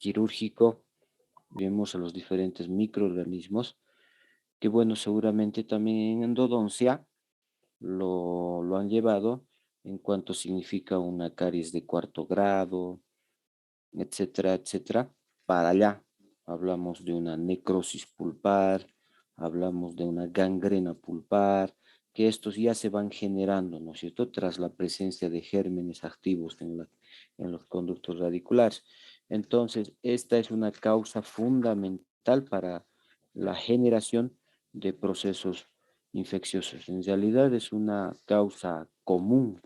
quirúrgico, vemos a los diferentes microorganismos, que bueno, seguramente también en endodoncia lo han llevado en cuanto significa una caries de cuarto grado, etcétera, etcétera, para allá. Hablamos de una necrosis pulpar, hablamos de una gangrena pulpar, que estos ya se van generando, ¿no es cierto?, tras la presencia de gérmenes activos en los conductos radiculares. Entonces, esta es una causa fundamental para la generación de procesos infecciosos. En realidad es una causa común,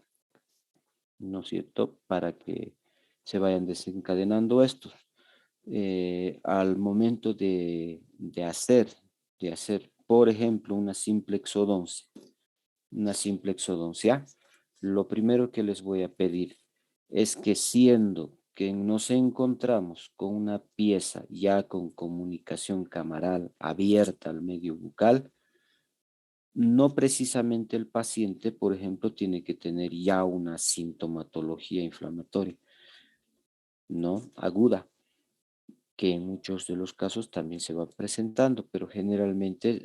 ¿no es cierto?, para que se vayan desencadenando estos. Al momento de hacer, por ejemplo, una simple exodoncia, lo primero que les voy a pedir es que siendo que nos encontramos con una pieza ya con comunicación camaral abierta al medio bucal, no precisamente el paciente, por ejemplo, tiene que tener ya una sintomatología inflamatoria, ¿no? Aguda, que en muchos de los casos también se va presentando, pero generalmente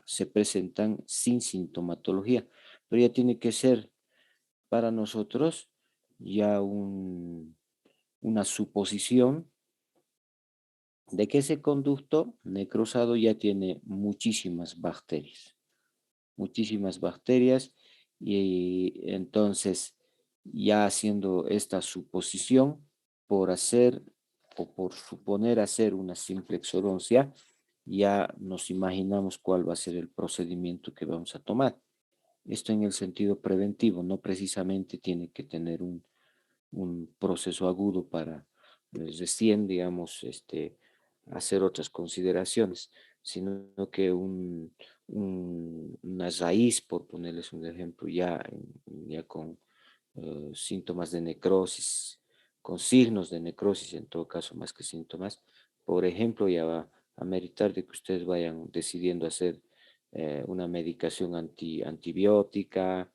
se presentan sin sintomatología. Pero ya tiene que ser para nosotros ya una suposición de que ese conducto necrosado ya tiene muchísimas bacterias, y entonces ya haciendo esta suposición por hacer o por suponer hacer una simple exodoncia, ya nos imaginamos cuál va a ser el procedimiento que vamos a tomar. Esto en el sentido preventivo, no precisamente tiene que tener un proceso agudo para recién, digamos, hacer otras consideraciones, sino que una raíz, por ponerles un ejemplo, ya con síntomas de necrosis, con signos de necrosis en todo caso, más que síntomas, por ejemplo, ya va a meritar de que ustedes vayan decidiendo hacer una medicación antibiótica,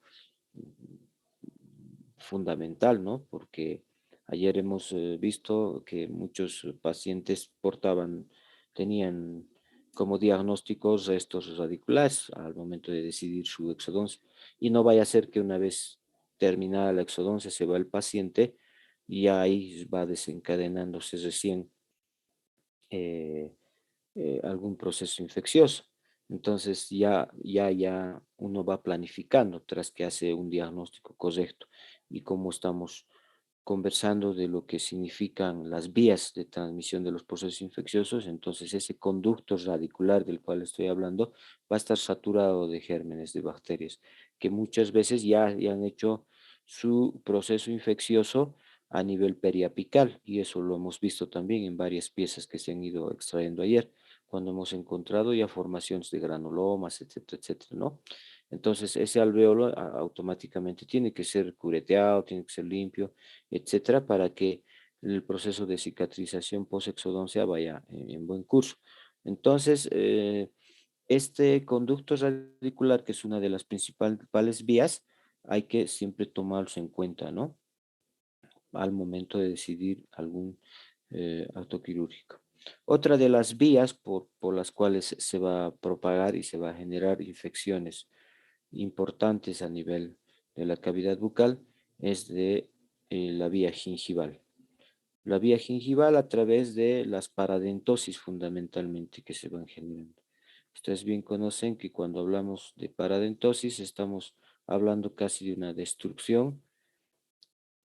fundamental, ¿no? Porque ayer hemos visto que muchos pacientes tenían como diagnósticos restos radiculares al momento de decidir su exodoncia. Y no vaya a ser que una vez terminada la exodoncia se va el paciente y ahí va desencadenándose recién eh, algún proceso infeccioso. Entonces ya uno va planificando tras que hace un diagnóstico correcto. Y como estamos conversando de lo que significan las vías de transmisión de los procesos infecciosos, entonces ese conducto radicular del cual estoy hablando va a estar saturado de gérmenes, de bacterias, que muchas veces ya han hecho su proceso infeccioso a nivel periapical, y eso lo hemos visto también en varias piezas que se han ido extrayendo ayer, cuando hemos encontrado ya formaciones de granulomas, etcétera, etcétera, ¿no? Entonces, ese alveolo automáticamente tiene que ser cureteado, tiene que ser limpio, etcétera, para que el proceso de cicatrización post-exodoncia vaya en buen curso. Entonces, este conducto radicular, que es una de las principales vías, hay que siempre tomarlos en cuenta, ¿no?, al momento de decidir algún acto quirúrgico. Otra de las vías por las cuales se va a propagar y se va a generar infecciones importantes a nivel de la cavidad bucal es de la vía gingival. La vía gingival a través de las paradentosis fundamentalmente que se van generando. Ustedes bien conocen que cuando hablamos de paradentosis estamos hablando casi de una destrucción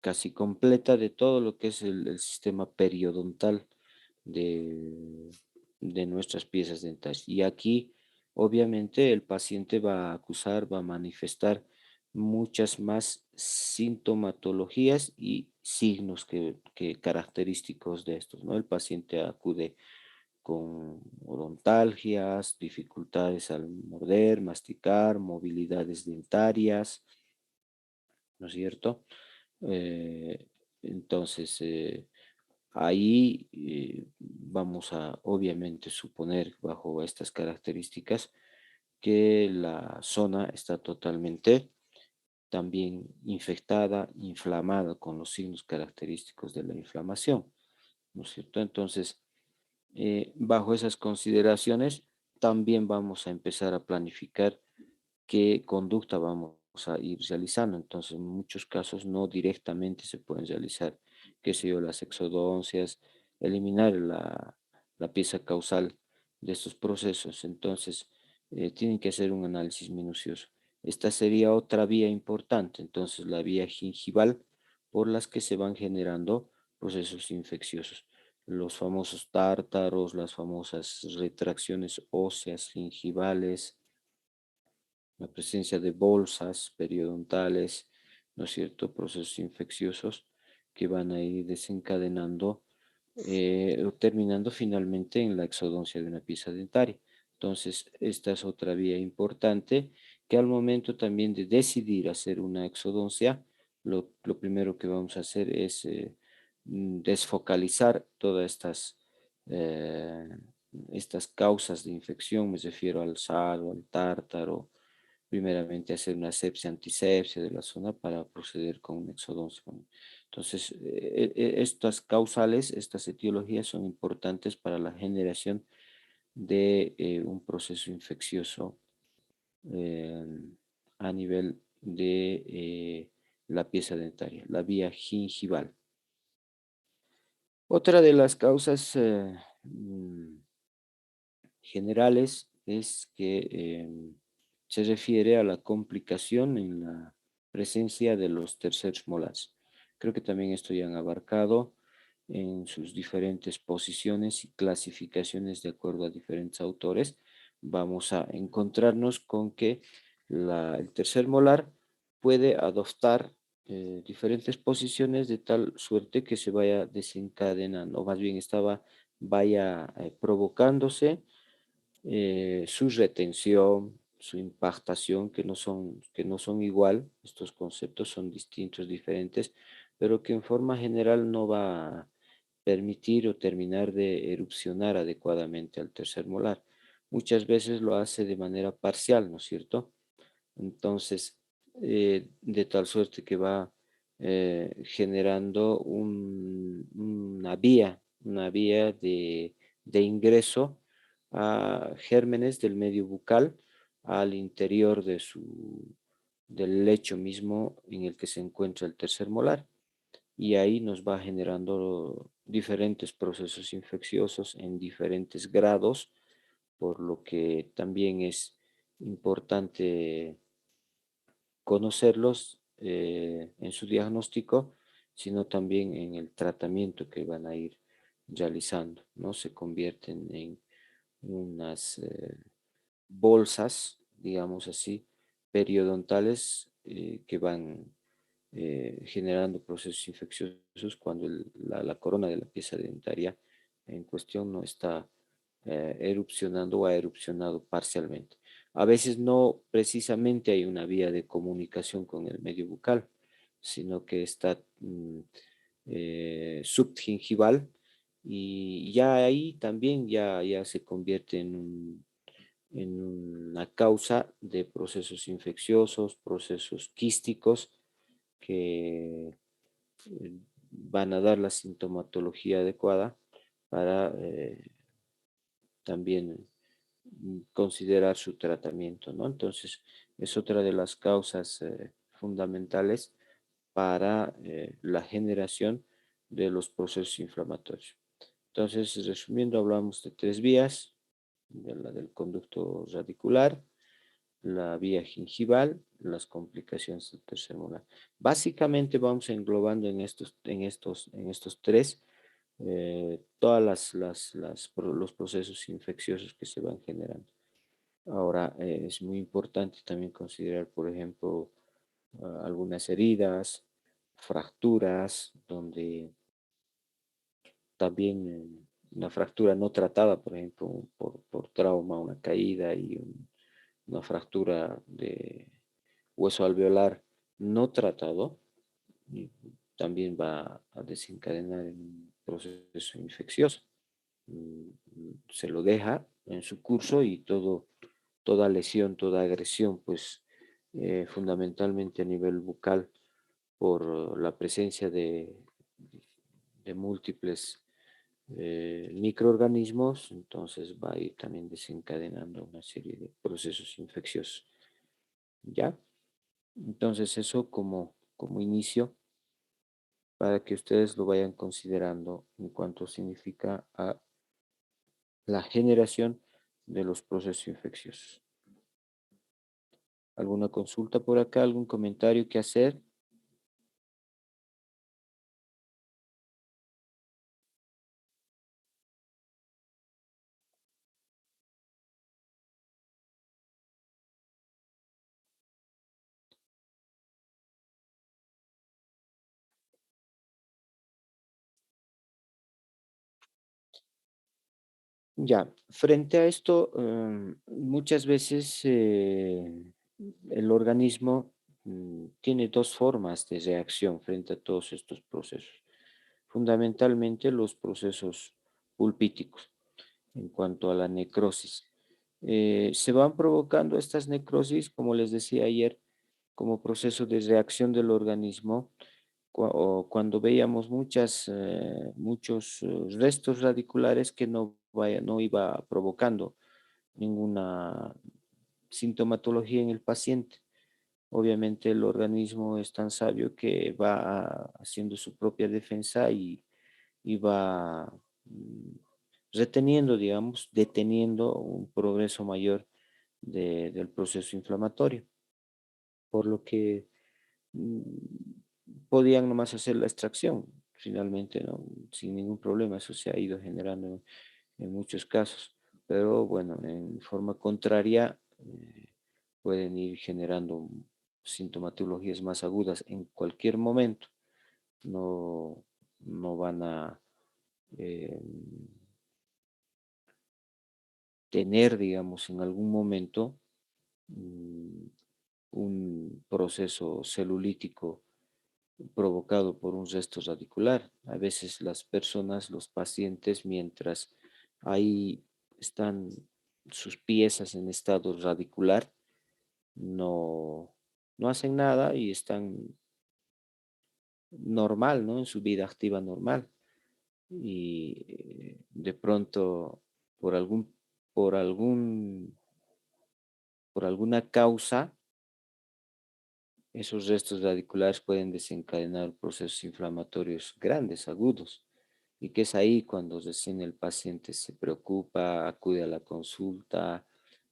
casi completa de todo lo que es el sistema periodontal de, de nuestras piezas dentales. Y aquí, obviamente, el paciente va a acusar, va a manifestar muchas más sintomatologías y signos que característicos de estos, ¿no? El paciente acude con odontalgias, dificultades al morder, masticar, movilidades dentarias, ¿no es cierto? Eh, entonces, ahí vamos a obviamente suponer bajo estas características que la zona está totalmente también infectada, inflamada con los signos característicos de la inflamación. ¿no es cierto? Entonces, bajo esas consideraciones, también vamos a empezar a planificar qué conducta vamos a ir realizando. Entonces, en muchos casos no directamente se pueden realizar, qué sé yo, las exodoncias, eliminar la pieza causal de estos procesos. Entonces, tienen que hacer un análisis minucioso. Esta sería otra vía importante, entonces la vía gingival por las que se van generando procesos infecciosos. Los famosos tártaros, las famosas retracciones óseas gingivales, la presencia de bolsas periodontales, ¿no es cierto? Procesos infecciosos que van a ir desencadenando o terminando finalmente en la exodoncia de una pieza dentaria. Entonces, esta es otra vía importante que al momento también de decidir hacer una exodoncia, lo primero que vamos a hacer es desfocalizar todas eh, estas causas de infección, me refiero al sardo, al tártaro, primeramente hacer una asepsia antisepsia de la zona para proceder con una exodoncia. Entonces, estas causales, estas etiologías son importantes para la generación de un proceso infeccioso eh, a nivel de la pieza dentaria, la vía gingival. Otra de las causas generales es que se refiere a la complicación en la presencia de los terceros molares. Creo que también esto ya han abarcado en sus diferentes posiciones y clasificaciones de acuerdo a diferentes autores. Vamos a encontrarnos con que el tercer molar puede adoptar diferentes posiciones de tal suerte que se vaya desencadenando, o más bien vaya provocándose su retención, su impactación, que no son igual, estos conceptos son distintos, diferentes, pero que en forma general no va a permitir o terminar de erupcionar adecuadamente al tercer molar. Muchas veces lo hace de manera parcial, ¿no es cierto? Entonces, de tal suerte que va generando una vía de ingreso a gérmenes del medio bucal al interior del lecho mismo en el que se encuentra el tercer molar. Y ahí nos va generando diferentes procesos infecciosos en diferentes grados, por lo que también es importante conocerlos en su diagnóstico, sino también en el tratamiento que van a ir realizando, ¿no? Se convierten en unas bolsas, digamos así, periodontales que van generando procesos infecciosos cuando la corona de la pieza dentaria en cuestión no está erupcionando o ha erupcionado parcialmente. A veces no precisamente hay una vía de comunicación con el medio bucal, sino que está subgingival y ya ahí también ya se convierte en una causa de procesos infecciosos, procesos quísticos que van a dar la sintomatología adecuada para también considerar su tratamiento, ¿no? Entonces, es otra de las causas fundamentales para la generación de los procesos inflamatorios. Entonces, resumiendo, hablamos de tres vías, de la del conducto radicular, la vía gingival, las complicaciones del tercer molar. Básicamente vamos englobando en estos tres todas los procesos infecciosos que se van generando. Ahora, es muy importante también considerar, por ejemplo, algunas heridas, fracturas, donde también una fractura no tratada, por ejemplo, por trauma, una caída y una fractura de hueso alveolar no tratado, y también va a desencadenar en un proceso infeccioso. Se lo deja en su curso y toda lesión, toda agresión, pues fundamentalmente a nivel bucal por la presencia de múltiples microorganismos, entonces va a ir también desencadenando una serie de procesos infecciosos. ¿Ya? Entonces eso como inicio para que ustedes lo vayan considerando en cuanto significa a la generación de los procesos infecciosos. ¿Alguna consulta por acá? ¿Algún comentario que hacer? Ya, frente a esto, muchas veces el organismo tiene dos formas de reacción frente a todos estos procesos. Fundamentalmente los procesos pulpíticos en cuanto a la necrosis. Se van provocando estas necrosis, como les decía ayer, como proceso de reacción del organismo, o cuando veíamos muchos restos radiculares que no iba provocando ninguna sintomatología en el paciente. Obviamente el organismo es tan sabio que va haciendo su propia defensa y va reteniendo, digamos, deteniendo un progreso mayor del proceso inflamatorio, por lo que mm, podían nomás hacer la extracción, finalmente, ¿no? Sin ningún problema, eso se ha ido generando en muchos casos, pero bueno, en forma contraria pueden ir generando sintomatologías más agudas en cualquier momento, no, no van a eh, tener, digamos, en algún momento mm, un proceso celulítico provocado por un resto radicular. A veces las personas, los pacientes, mientras ahí están sus piezas en estado radicular, no, no hacen nada y están normal, ¿no? En su vida activa normal. Y de pronto, por algún, por algún, por alguna causa, esos restos radiculares pueden desencadenar procesos inflamatorios grandes, agudos, y que es ahí cuando recién el paciente se preocupa, acude a la consulta,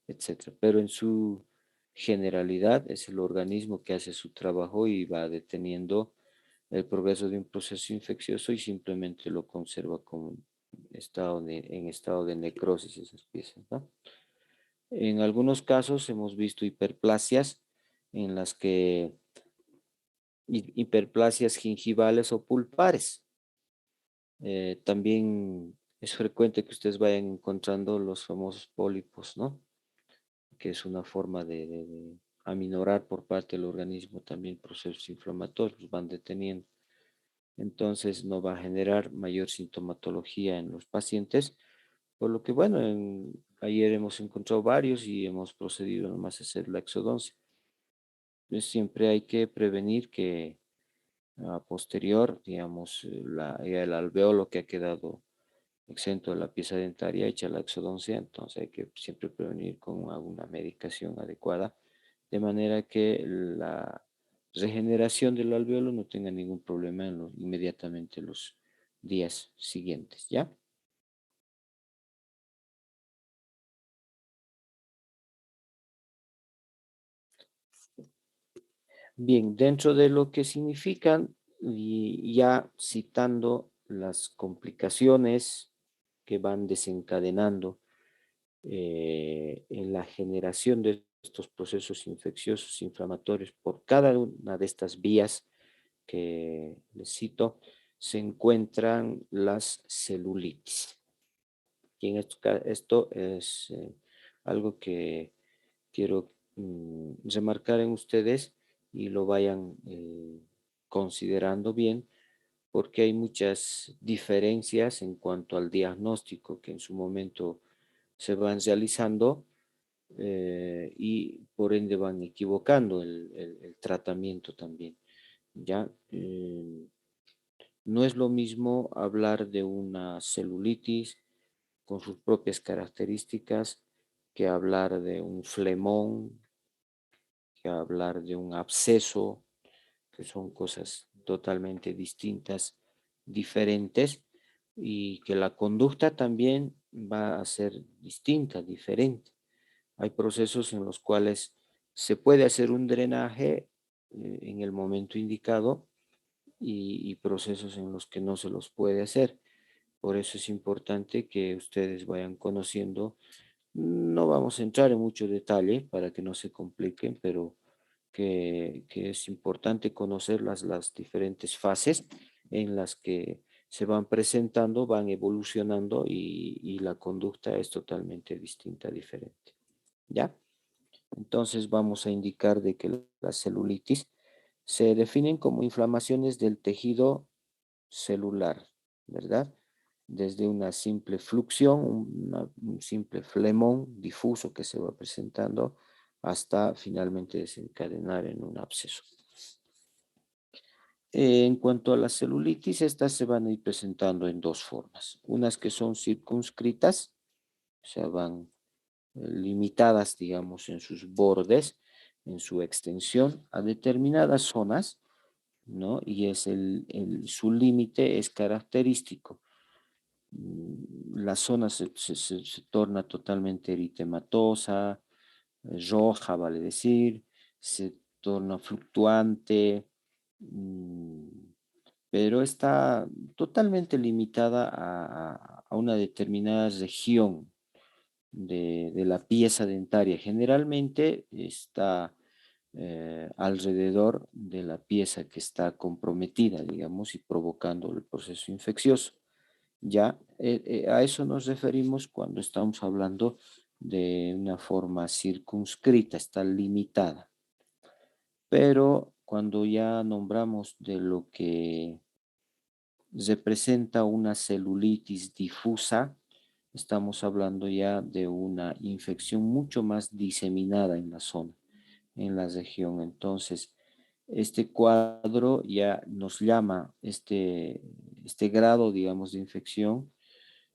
etcétera. Pero en su generalidad es el organismo que hace su trabajo y va deteniendo el progreso de un proceso infeccioso y simplemente lo conserva como en estado de necrosis esas piezas, ¿no? En algunos casos hemos visto hiperplasias en las que hiperplasias gingivales o pulpares. También es frecuente que ustedes vayan encontrando los famosos pólipos, ¿no? Que es una forma de aminorar por parte del organismo también procesos inflamatorios, van deteniendo. Entonces no va a generar mayor sintomatología en los pacientes, por lo que, bueno, ayer hemos encontrado varios y hemos procedido nomás a hacer la exodoncia. Siempre hay que prevenir que a posterior, digamos, el alveolo que ha quedado exento de la pieza dentaria hecha la exodoncia, entonces hay que siempre prevenir con alguna medicación adecuada, de manera que la regeneración del alveolo no tenga ningún problema inmediatamente los días siguientes, ¿ya? Bien, dentro de lo que significan, y ya citando las complicaciones que van desencadenando en la generación de estos procesos infecciosos inflamatorios por cada una de estas vías que les cito, se encuentran las celulitis. Y en esto es algo que quiero remarcar en ustedes y lo vayan considerando bien, porque hay muchas diferencias en cuanto al diagnóstico que en su momento se van realizando y por ende van equivocando el tratamiento también. ¿Ya? No es lo mismo hablar de una celulitis con sus propias características que hablar de un flemón, que hablar de un absceso, que son cosas totalmente distintas, diferentes, y que la conducta también va a ser distinta, diferente. Hay procesos en los cuales se puede hacer un drenaje en el momento indicado y procesos en los que no se los puede hacer. Por eso es importante que ustedes vayan conociendo. No vamos a entrar en mucho detalle para que no se compliquen, pero que es importante conocer las diferentes fases en las que se van presentando, van evolucionando y la conducta es totalmente distinta, diferente. ¿Ya? Entonces vamos a indicar de que las celulitis se definen como inflamaciones del tejido celular, ¿verdad? Desde una simple fluxión, un simple flemón difuso que se va presentando hasta finalmente desencadenar en un absceso. En cuanto a la celulitis, estas se van a ir presentando en dos formas. Unas que son circunscritas, o sea, van limitadas, digamos, en sus bordes, en su extensión, a determinadas zonas, ¿no? Y es su límite es característico. La zona se torna totalmente eritematosa, roja, vale decir, se torna fluctuante, mm, pero está totalmente limitada a una determinada región de la pieza dentaria. Generalmente está alrededor de la pieza que está comprometida, digamos, y provocando el proceso infeccioso. Ya a eso nos referimos cuando estamos hablando de una forma circunscrita, está limitada. Pero cuando ya nombramos de lo que representa una celulitis difusa, estamos hablando ya de una infección mucho más diseminada en la zona, en la región. Entonces, este cuadro ya nos llama, este grado, digamos, de infección,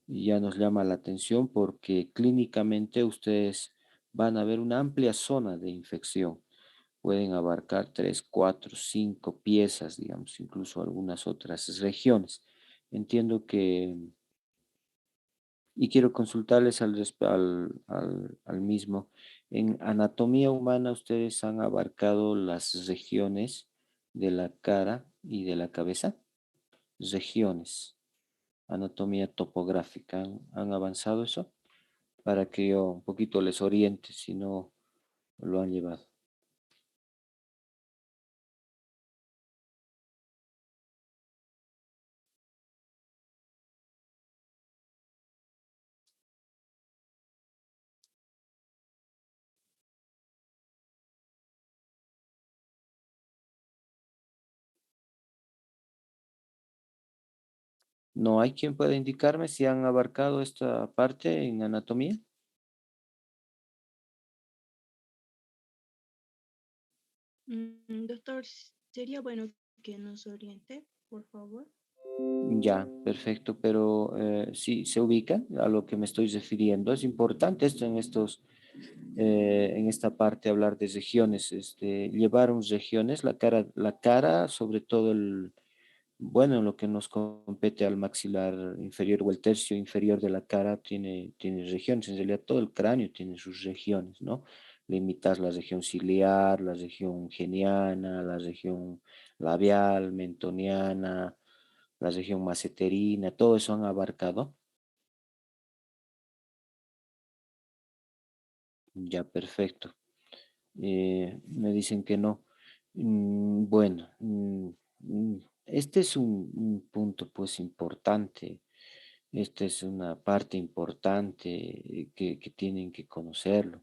ya nos llama la atención porque clínicamente ustedes van a ver una amplia zona de infección. Pueden abarcar 3, 4, 5 piezas, digamos, incluso algunas otras regiones. Entiendo que, y quiero consultarles al mismo, en anatomía humana ustedes han abarcado las regiones de la cara y de la cabeza, regiones, anatomía topográfica, ¿han avanzado eso? Para que yo un poquito les oriente si no lo han llevado. ¿No hay quien pueda indicarme si han abarcado esta parte en anatomía? Doctor, sería bueno que nos oriente, por favor. Ya, perfecto, pero sí se ubica a lo que me estoy refiriendo. Es importante esto en esta parte hablar de regiones, llevar unas regiones, la cara, sobre todo bueno, en lo que nos compete al maxilar inferior o el tercio inferior de la cara tiene regiones, en realidad todo el cráneo tiene sus regiones, ¿no? Limitas la región ciliar, la región geniana, la región labial, mentoniana, la región maceterina, todo eso han abarcado. Ya, perfecto. Me dicen que no. Bueno, este es un punto pues importante. Esta es una parte importante que tienen que conocerlo.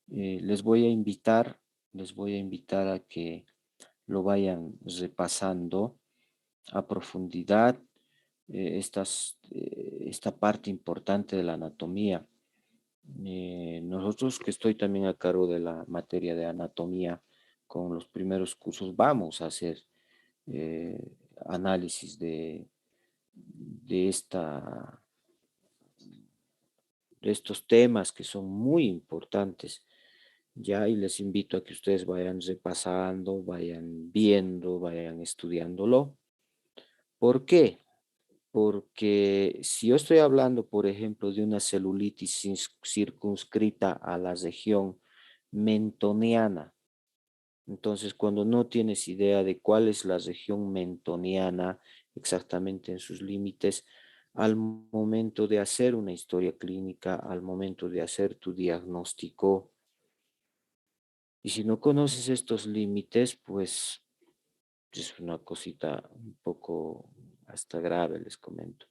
Les voy a invitar, les voy a invitar a que lo vayan repasando a profundidad, esta parte importante de la anatomía. Nosotros que estoy también a cargo de la materia de anatomía con los primeros cursos, vamos a hacer, eh, análisis de, de estos temas que son muy importantes, ya, y les invito a que ustedes vayan repasando, vayan viendo, vayan estudiándolo. ¿Por qué? Porque si yo estoy hablando, por ejemplo, de una celulitis circunscrita a la región mentoniana, entonces cuando no tienes idea de cuál es la región mentoniana exactamente en sus límites, al momento de hacer una historia clínica, al momento de hacer tu diagnóstico, y si no conoces estos límites, pues es una cosita un poco hasta grave, les comento.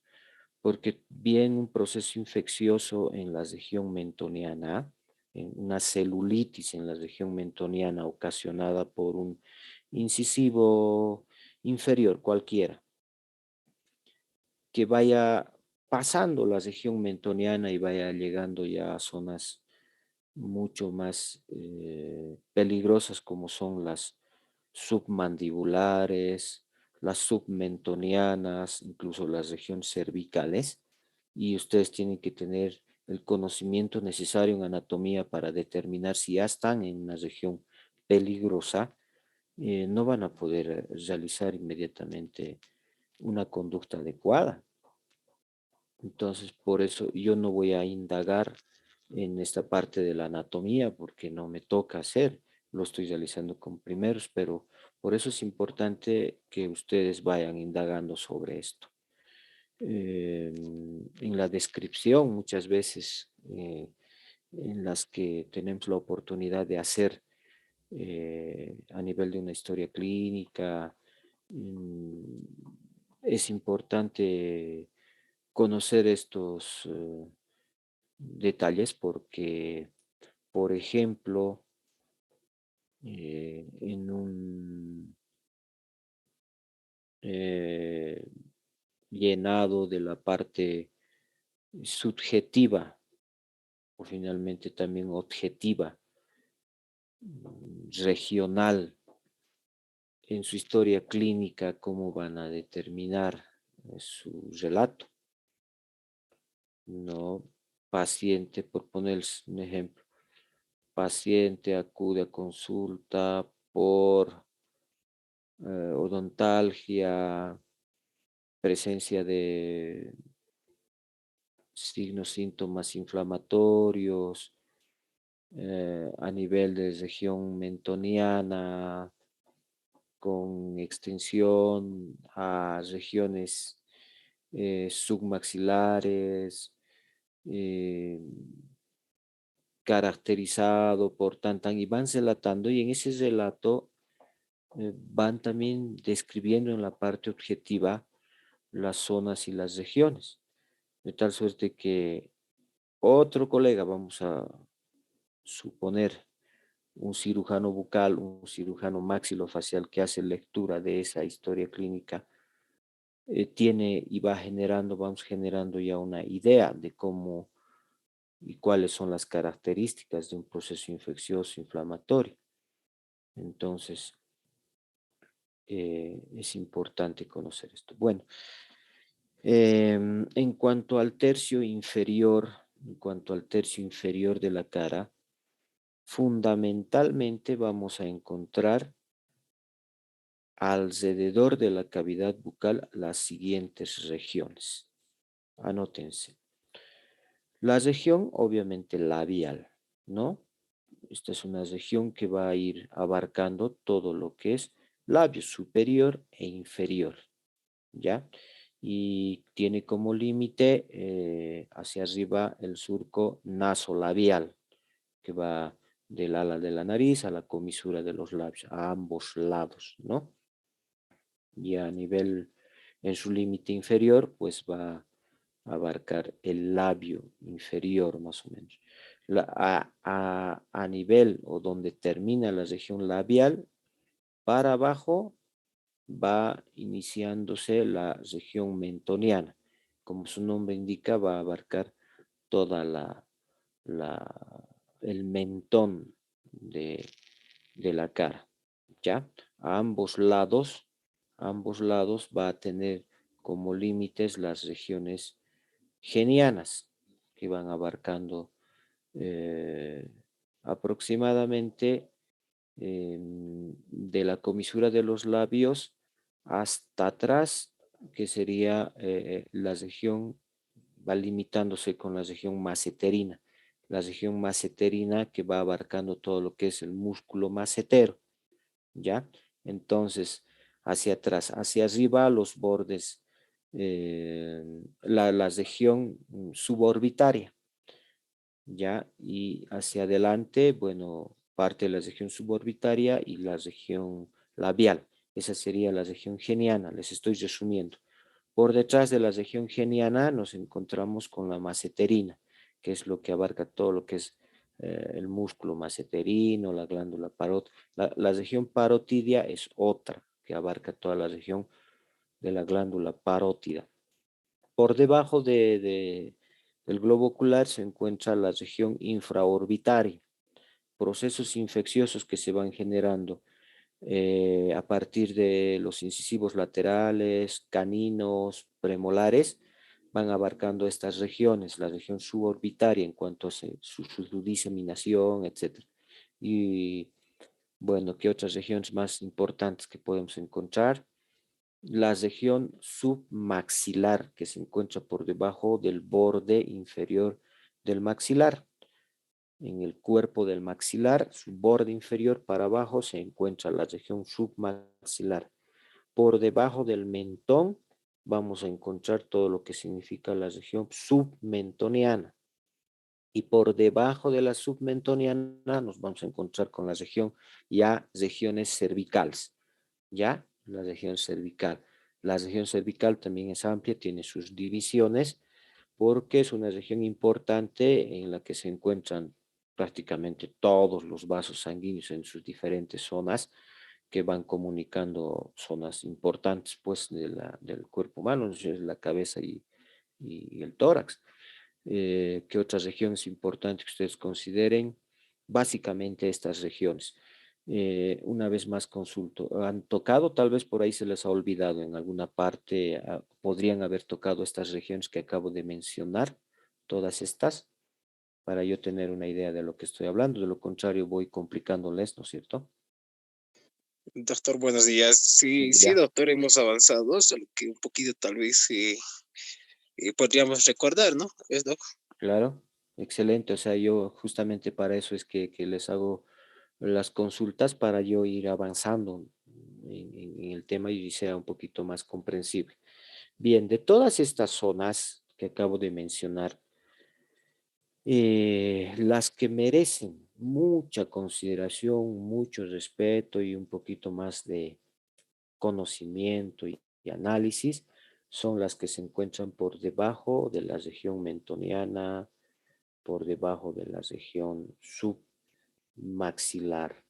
Porque bien un proceso infeccioso en la región mentoniana, en una celulitis en la región mentoniana ocasionada por un incisivo inferior cualquiera, que vaya pasando la región mentoniana y vaya llegando ya a zonas mucho más peligrosas como son las submandibulares, las submentonianas, incluso las regiones cervicales, y ustedes tienen que tener el conocimiento necesario en anatomía para determinar si ya están en una región peligrosa, no van a poder realizar inmediatamente una conducta adecuada. Entonces, por eso yo no voy a indagar en esta parte de la anatomía porque no me toca hacer, lo estoy realizando con primeros, pero por eso es importante que ustedes vayan indagando sobre esto. En la descripción, muchas veces en las que tenemos la oportunidad de hacer a nivel de una historia clínica, mm, es importante conocer estos detalles porque, por ejemplo, en un eh, llenado de la parte subjetiva o finalmente también objetiva, regional, en su historia clínica, cómo van a determinar su relato, ¿no? Paciente, por ponerles un ejemplo, paciente acude a consulta por odontalgia, presencia de signos, síntomas inflamatorios a nivel de región mentoniana, con extensión a regiones submaxilares, eh, caracterizado por y van relatando, y en ese relato van también describiendo en la parte objetiva las zonas y las regiones, de tal suerte que otro colega, vamos a suponer un cirujano bucal, un cirujano maxilofacial que hace lectura de esa historia clínica, tiene y va generando, vamos generando ya una idea de cómo y cuáles son las características de un proceso infeccioso inflamatorio. Entonces, es importante conocer esto. Bueno, en cuanto al tercio inferior, de la cara, fundamentalmente vamos a encontrar alrededor de la cavidad bucal las siguientes regiones. Anótense. La región, obviamente, labial, ¿no? Esta es una región que va a ir abarcando todo lo que es labio superior e inferior, ¿ya? Y tiene como límite hacia arriba el surco nasolabial, que va del ala de la nariz a la comisura de los labios, a ambos lados, ¿no? Y a nivel, en su límite inferior, pues va a abarcar el labio inferior más o menos. A nivel o donde termina la región labial, para abajo va iniciándose la región mentoniana. Como su nombre indica, va a abarcar toda el mentón de la cara, ¿ya? A ambos lados, ambos lados va a tener como límites las regiones genianas, que van abarcando eh, aproximadamente de la comisura de los labios hasta atrás, que sería la región, va limitándose con la región maceterina. La región maceterina que va abarcando todo lo que es el músculo macetero, ¿ya? Entonces, hacia atrás, hacia arriba, los bordes, la región suborbitaria, ¿ya? Y hacia adelante, bueno, parte de la región suborbitaria y la región labial. Esa sería la región geniana, les estoy resumiendo. Por detrás de la región geniana nos encontramos con la maceterina, que es lo que abarca todo lo que es el músculo maceterino, la glándula parótida. La región parotidia es otra, que abarca toda la región de la glándula parótida. Por debajo del globo ocular se encuentra la región infraorbitaria, procesos infecciosos que se van generando a partir de los incisivos laterales, caninos, premolares, van abarcando estas regiones, la región suborbitaria en cuanto a su diseminación, etc. Y bueno, ¿qué otras regiones más importantes que podemos encontrar? La región submaxilar, que se encuentra por debajo del borde inferior del maxilar. En el cuerpo del maxilar, su borde inferior para abajo, se encuentra la región submaxilar. Por debajo del mentón vamos a encontrar todo lo que significa la región submentoniana. Y por debajo de la submentoniana nos vamos a encontrar con la región, ya regiones cervicales, ya la región cervical. La región cervical también es amplia, tiene sus divisiones, porque es una región importante en la que se encuentran prácticamente todos los vasos sanguíneos en sus diferentes zonas, que van comunicando zonas importantes pues del cuerpo humano, es la cabeza y el tórax. ¿Qué otras regiones importantes que ustedes consideren? Básicamente estas regiones. Una vez más consulto, ¿han tocado? Tal vez por ahí se les ha olvidado en alguna parte, podrían haber tocado estas regiones que acabo de mencionar, todas estas, para yo tener una idea de lo que estoy hablando. De lo contrario, voy complicándoles, ¿no es cierto? Doctor, buenos días. Buen Sí, sí, día. doctor, hemos avanzado, solo que un poquito tal vez podríamos recordar, ¿no? ¿Es, doc? Claro, excelente. O sea, yo justamente para eso es que les hago las consultas para yo ir avanzando en el tema y sea un poquito más comprensible. Bien, de todas estas zonas que acabo de mencionar, las que merecen mucha consideración, mucho respeto y un poquito más de conocimiento y análisis son las que se encuentran por debajo de la región mentoniana, por debajo de la región submaxilar,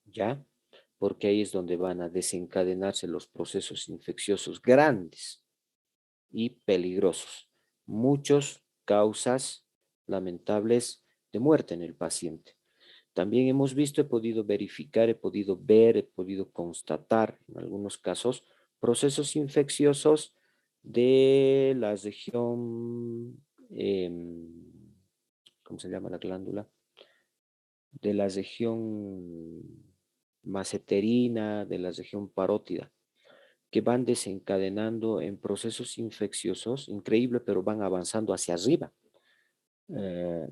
¿ya? Porque ahí es donde van a desencadenarse los procesos infecciosos grandes y peligrosos. Muchos causas lamentables de muerte en el paciente. También hemos visto, he podido verificar, he podido ver, he podido constatar en algunos casos procesos infecciosos de la región, ¿cómo se llama la glándula? De la región maceterina, de la región parótida, que van desencadenando en procesos infecciosos, increíble, pero van avanzando hacia arriba,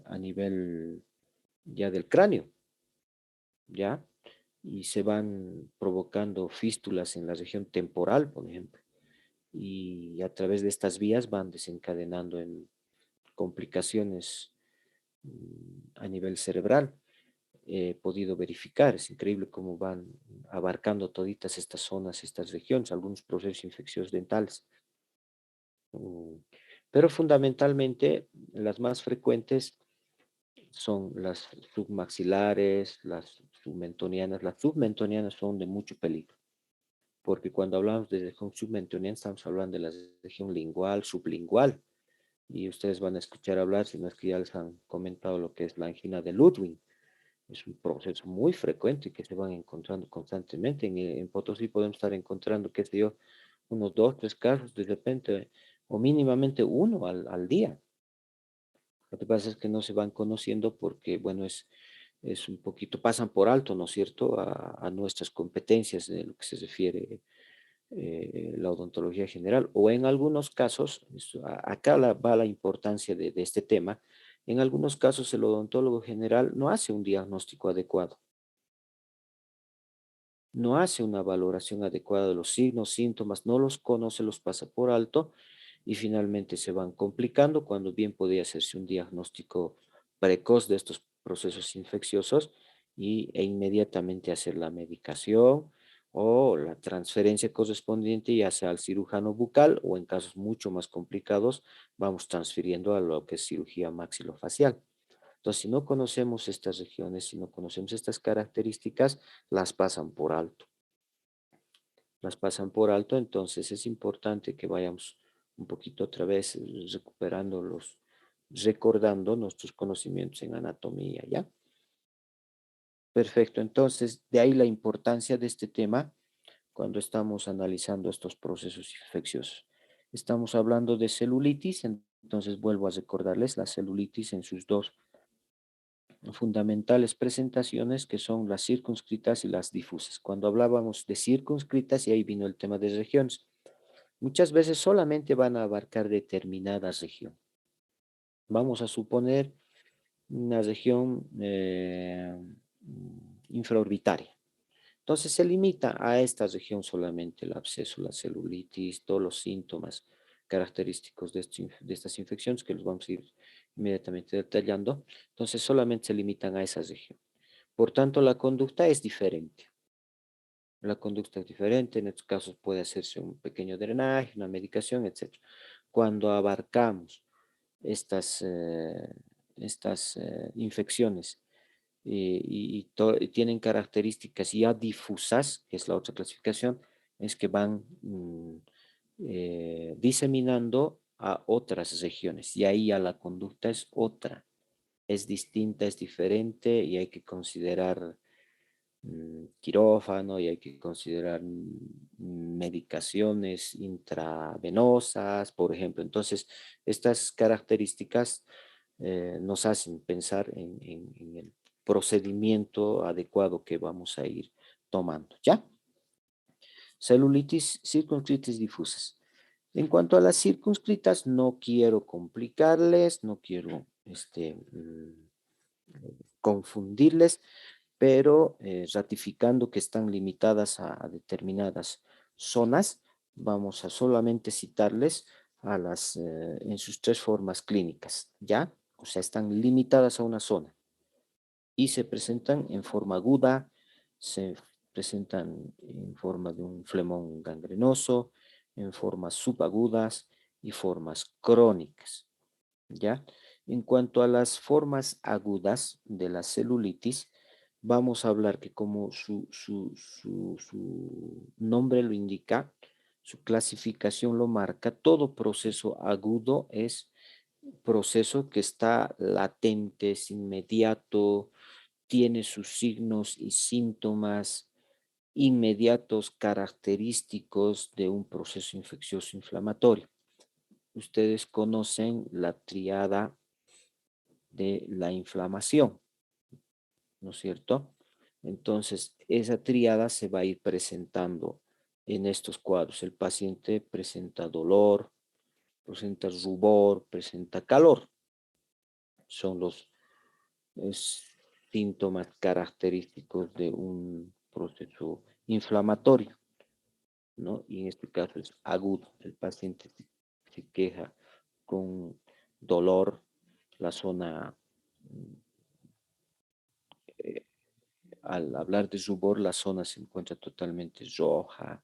a nivel ya del cráneo, ¿ya? Y se van provocando fístulas en la región temporal, por ejemplo, y a través de estas vías van desencadenando en complicaciones a nivel cerebral. He podido verificar, es increíble cómo van abarcando toditas estas zonas, estas regiones, algunos procesos infecciosos dentales. Mm, Pero fundamentalmente las más frecuentes son las submaxilares, las submentonianas. Las submentonianas son de mucho peligro, porque cuando hablamos de región submentoniana estamos hablando de la región lingual, sublingual, y ustedes van a escuchar hablar, si no es que ya les han comentado lo que es la angina de Ludwig. Es un proceso muy frecuente que se van encontrando constantemente. En Potosí podemos estar encontrando, qué sé yo, unos 2, 3 casos de repente, o mínimamente uno al día. Lo que pasa es que no se van conociendo porque, bueno, es un poquito, pasan por alto, ¿no es cierto?, a nuestras competencias de lo que se refiere la odontología general, o en algunos casos, acá va la importancia de este tema, en algunos casos el odontólogo general no hace un diagnóstico adecuado, no hace una valoración adecuada de los signos, síntomas, no los conoce, los pasa por alto y finalmente se van complicando cuando bien podría hacerse un diagnóstico precoz de estos procesos infecciosos e inmediatamente hacer la medicación o la transferencia correspondiente ya sea al cirujano bucal o en casos mucho más complicados vamos transfiriendo a lo que es cirugía maxilofacial. Entonces, si no conocemos estas regiones, si no conocemos estas características, las pasan por alto. Las pasan por alto, entonces es importante que vayamos un poquito otra vez recuperando recordando nuestros conocimientos en anatomía, ¿ya? Perfecto, entonces de ahí la importancia de este tema cuando estamos analizando estos procesos infecciosos. Estamos hablando de celulitis, entonces vuelvo a recordarles la celulitis en sus dos fundamentales presentaciones que son las circunscritas y las difusas. Cuando hablábamos de circunscritas, y ahí vino el tema de regiones, muchas veces solamente van a abarcar determinada región. Vamos a suponer una región infraorbitaria. Entonces se limita a esta región solamente el absceso, la celulitis, todos los síntomas característicos de estas infecciones que los vamos a ir inmediatamente detallando. Entonces solamente se limitan a esa región. Por tanto, la conducta es diferente. La conducta es diferente, en estos casos puede hacerse un pequeño drenaje, una medicación, etc. Cuando abarcamos estas infecciones y tienen características ya difusas, que es la otra clasificación, es que van diseminando a otras regiones y ahí ya la conducta es otra, es distinta, es diferente y hay que considerar quirófano y hay que considerar medicaciones intravenosas, por ejemplo. Entonces, estas características nos hacen pensar en el procedimiento adecuado que vamos a ir tomando, ¿ya? Celulitis, circunscritas difusas. En cuanto a las circunscritas, no quiero complicarles, no quiero confundirles, pero ratificando que están limitadas a determinadas zonas, vamos a solamente citarles en sus tres formas clínicas, ¿ya? O sea, están limitadas a una zona y se presentan en forma aguda, se presentan en forma de un flemón gangrenoso, en formas subagudas y formas crónicas, ¿ya? En cuanto a las formas agudas de la celulitis, vamos a hablar que como su nombre lo indica, su clasificación lo marca, todo proceso agudo es proceso que está latente, es inmediato, tiene sus signos y síntomas inmediatos característicos de un proceso infeccioso inflamatorio. Ustedes conocen la triada de la inflamación, ¿no es cierto? Entonces, esa triada se va a ir presentando en estos cuadros. El paciente presenta dolor, presenta rubor, presenta calor. Son los síntomas característicos de un proceso inflamatorio, ¿no? Y en este caso es agudo. El paciente se queja con dolor, la zona, eh, al hablar de rubor, la zona se encuentra totalmente roja,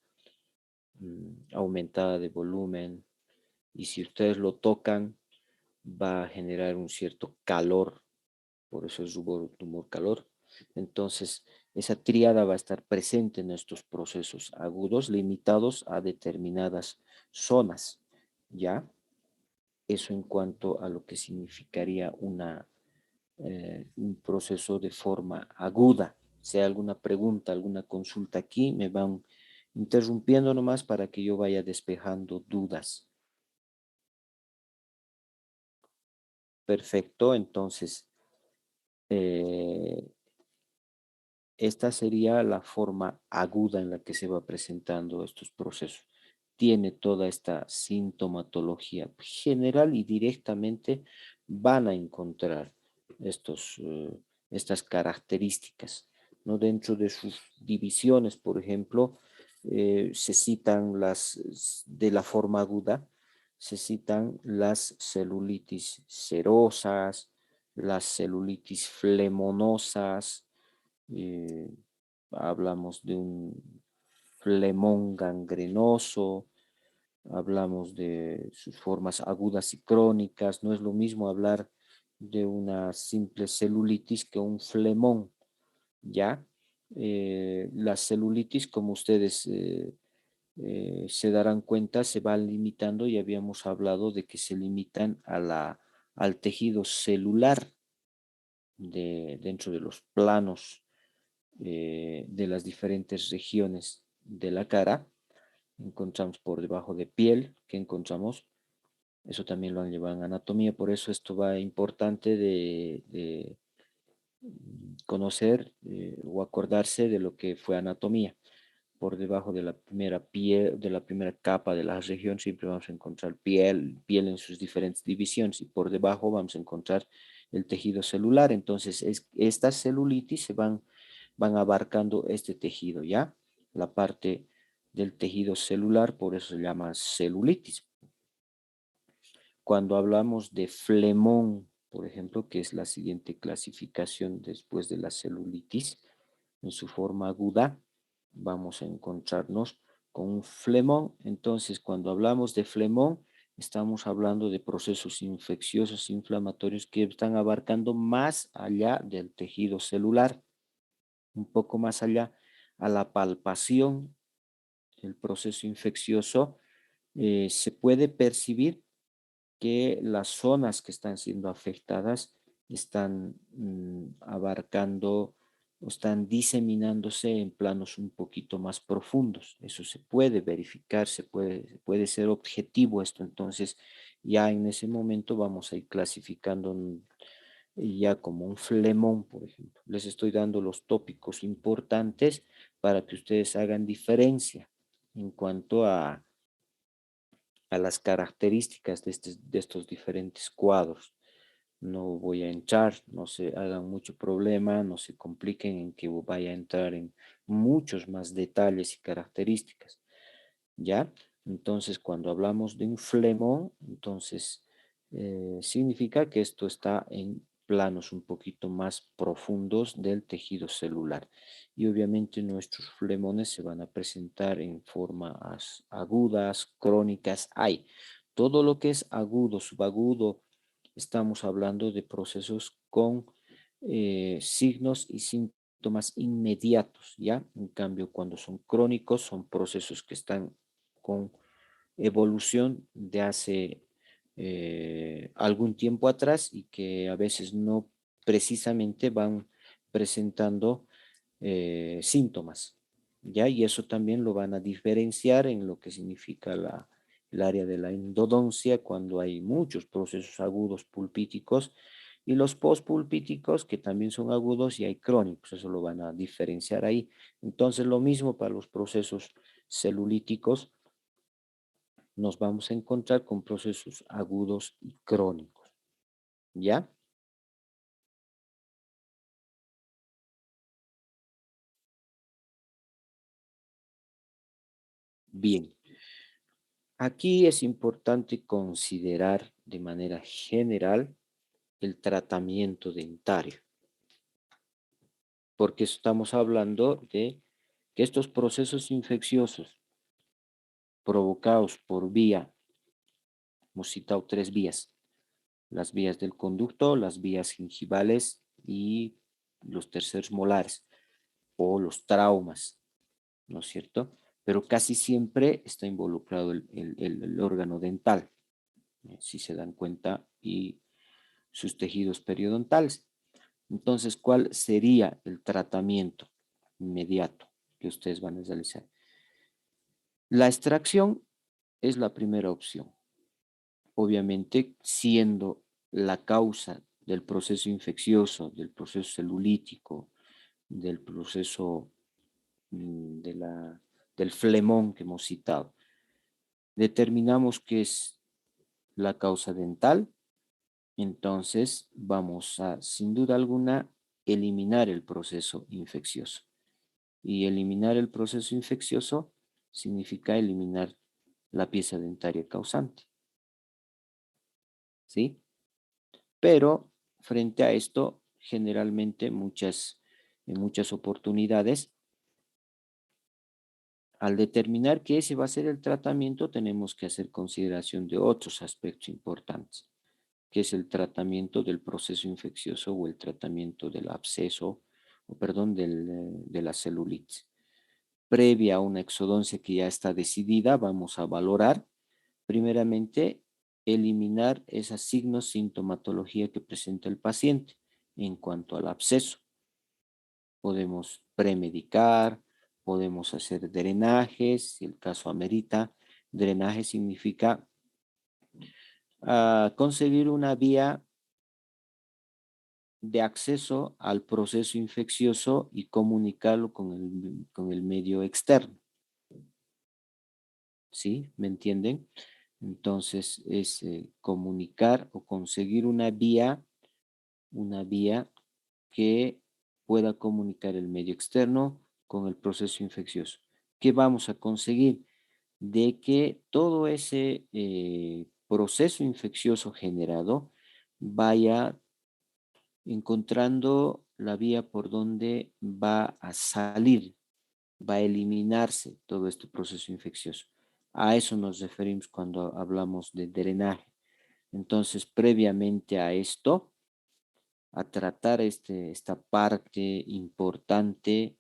aumentada de volumen, y si ustedes lo tocan, va a generar un cierto calor, por eso es rubor, tumor, calor. Entonces, esa tríada va a estar presente en estos procesos agudos limitados a determinadas zonas, ¿ya? Eso en cuanto a lo que significaría una un proceso de forma aguda. Si hay alguna pregunta, alguna consulta aquí, me van interrumpiendo nomás para que yo vaya despejando dudas. Perfecto, entonces, esta sería la forma aguda en la que se va presentando estos procesos. Tiene toda esta sintomatología general y directamente van a encontrar estas características, ¿no? Dentro de sus divisiones, por ejemplo, se citan de la forma aguda, se citan las celulitis serosas, las celulitis flemonosas, eh, hablamos de un flemón gangrenoso, hablamos de sus formas agudas y crónicas. No es lo mismo hablar de una simple celulitis que un flemón, ¿ya? La celulitis, como ustedes se darán cuenta, se van limitando y habíamos hablado de que se limitan al tejido celular dentro de los planos de las diferentes regiones de la cara. Encontramos por debajo de piel, que encontramos, eso también lo han llevado en anatomía, por eso esto va importante de conocer o acordarse de lo que fue anatomía. Por debajo de la primera piel, de la primera capa de la región, siempre vamos a encontrar piel en sus diferentes divisiones, y por debajo vamos a encontrar el tejido celular. Entonces, estas celulitis van abarcando este tejido, ¿ya? La parte del tejido celular, por eso se llama celulitis. Cuando hablamos de flemón, por ejemplo, que es la siguiente clasificación después de la celulitis, en su forma aguda, vamos a encontrarnos con un flemón. Entonces, cuando hablamos de flemón, estamos hablando de procesos infecciosos inflamatorios que están abarcando más allá del tejido celular, un poco más allá. A la palpación, el proceso infeccioso, se puede percibir que las zonas que están siendo afectadas están abarcando o están diseminándose en planos un poquito más profundos. Eso se puede verificar, puede ser objetivo esto. Entonces, ya en ese momento vamos a ir clasificando ya como un flemón, por ejemplo. Les estoy dando los tópicos importantes para que ustedes hagan diferencia en cuanto a las características de estos diferentes cuadros. No voy a entrar, no se hagan mucho problema, no se compliquen en que vaya a entrar en muchos más detalles y características, ¿ya? Entonces, cuando hablamos de un flemón, entonces significa que esto está en planos un poquito más profundos del tejido celular. Y obviamente nuestros flemones se van a presentar en formas agudas, crónicas. Hay todo lo que es agudo, subagudo. Estamos hablando de procesos con signos y síntomas inmediatos, ¿ya? En cambio, cuando son crónicos, son procesos que están con evolución de hace algún tiempo atrás y que a veces no precisamente van presentando síntomas, ¿ya? Y eso también lo van a diferenciar en lo que significa el área de la endodoncia, cuando hay muchos procesos agudos pulpíticos, y los postpulpíticos, que también son agudos, y hay crónicos, eso lo van a diferenciar ahí. Entonces, lo mismo para los procesos celulíticos, nos vamos a encontrar con procesos agudos y crónicos, ¿ya? Bien, aquí es importante considerar de manera general el tratamiento dentario, porque estamos hablando de que estos procesos infecciosos provocados por vía, hemos citado tres vías: las vías del conducto, las vías gingivales y los terceros molares o los traumas, ¿no es cierto? Pero casi siempre está involucrado el órgano dental, si se dan cuenta, y sus tejidos periodontales. Entonces, ¿cuál sería el tratamiento inmediato que ustedes van a realizar? La extracción es la primera opción, obviamente siendo la causa del proceso infeccioso, del proceso celulítico, del proceso del flemón que hemos citado. Determinamos que es la causa dental, entonces vamos a, sin duda alguna, eliminar el proceso infeccioso. Y eliminar el proceso infeccioso significa eliminar la pieza dentaria causante. ¿Sí? Pero frente a esto, generalmente en muchas oportunidades, al determinar que ese va a ser el tratamiento, tenemos que hacer consideración de otros aspectos importantes, que es el tratamiento del proceso infeccioso o el tratamiento del absceso, o perdón, de la celulitis. Previa a una exodoncia que ya está decidida, vamos a valorar, primeramente, eliminar esos signos, sintomatología que presenta el paciente en cuanto al absceso. Podemos premedicar, podemos hacer drenajes, si el caso amerita. Drenaje significa conseguir una vía de acceso al proceso infeccioso y comunicarlo con el medio externo. ¿Sí? ¿Me entienden? Entonces es comunicar o conseguir una vía que pueda comunicar el medio externo con el proceso infeccioso. ¿Qué vamos a conseguir? De que todo ese proceso infeccioso generado vaya encontrando la vía por donde va a salir, va a eliminarse todo este proceso infeccioso. A eso nos referimos cuando hablamos de drenaje. Entonces, previamente a esto, a tratar esta parte importante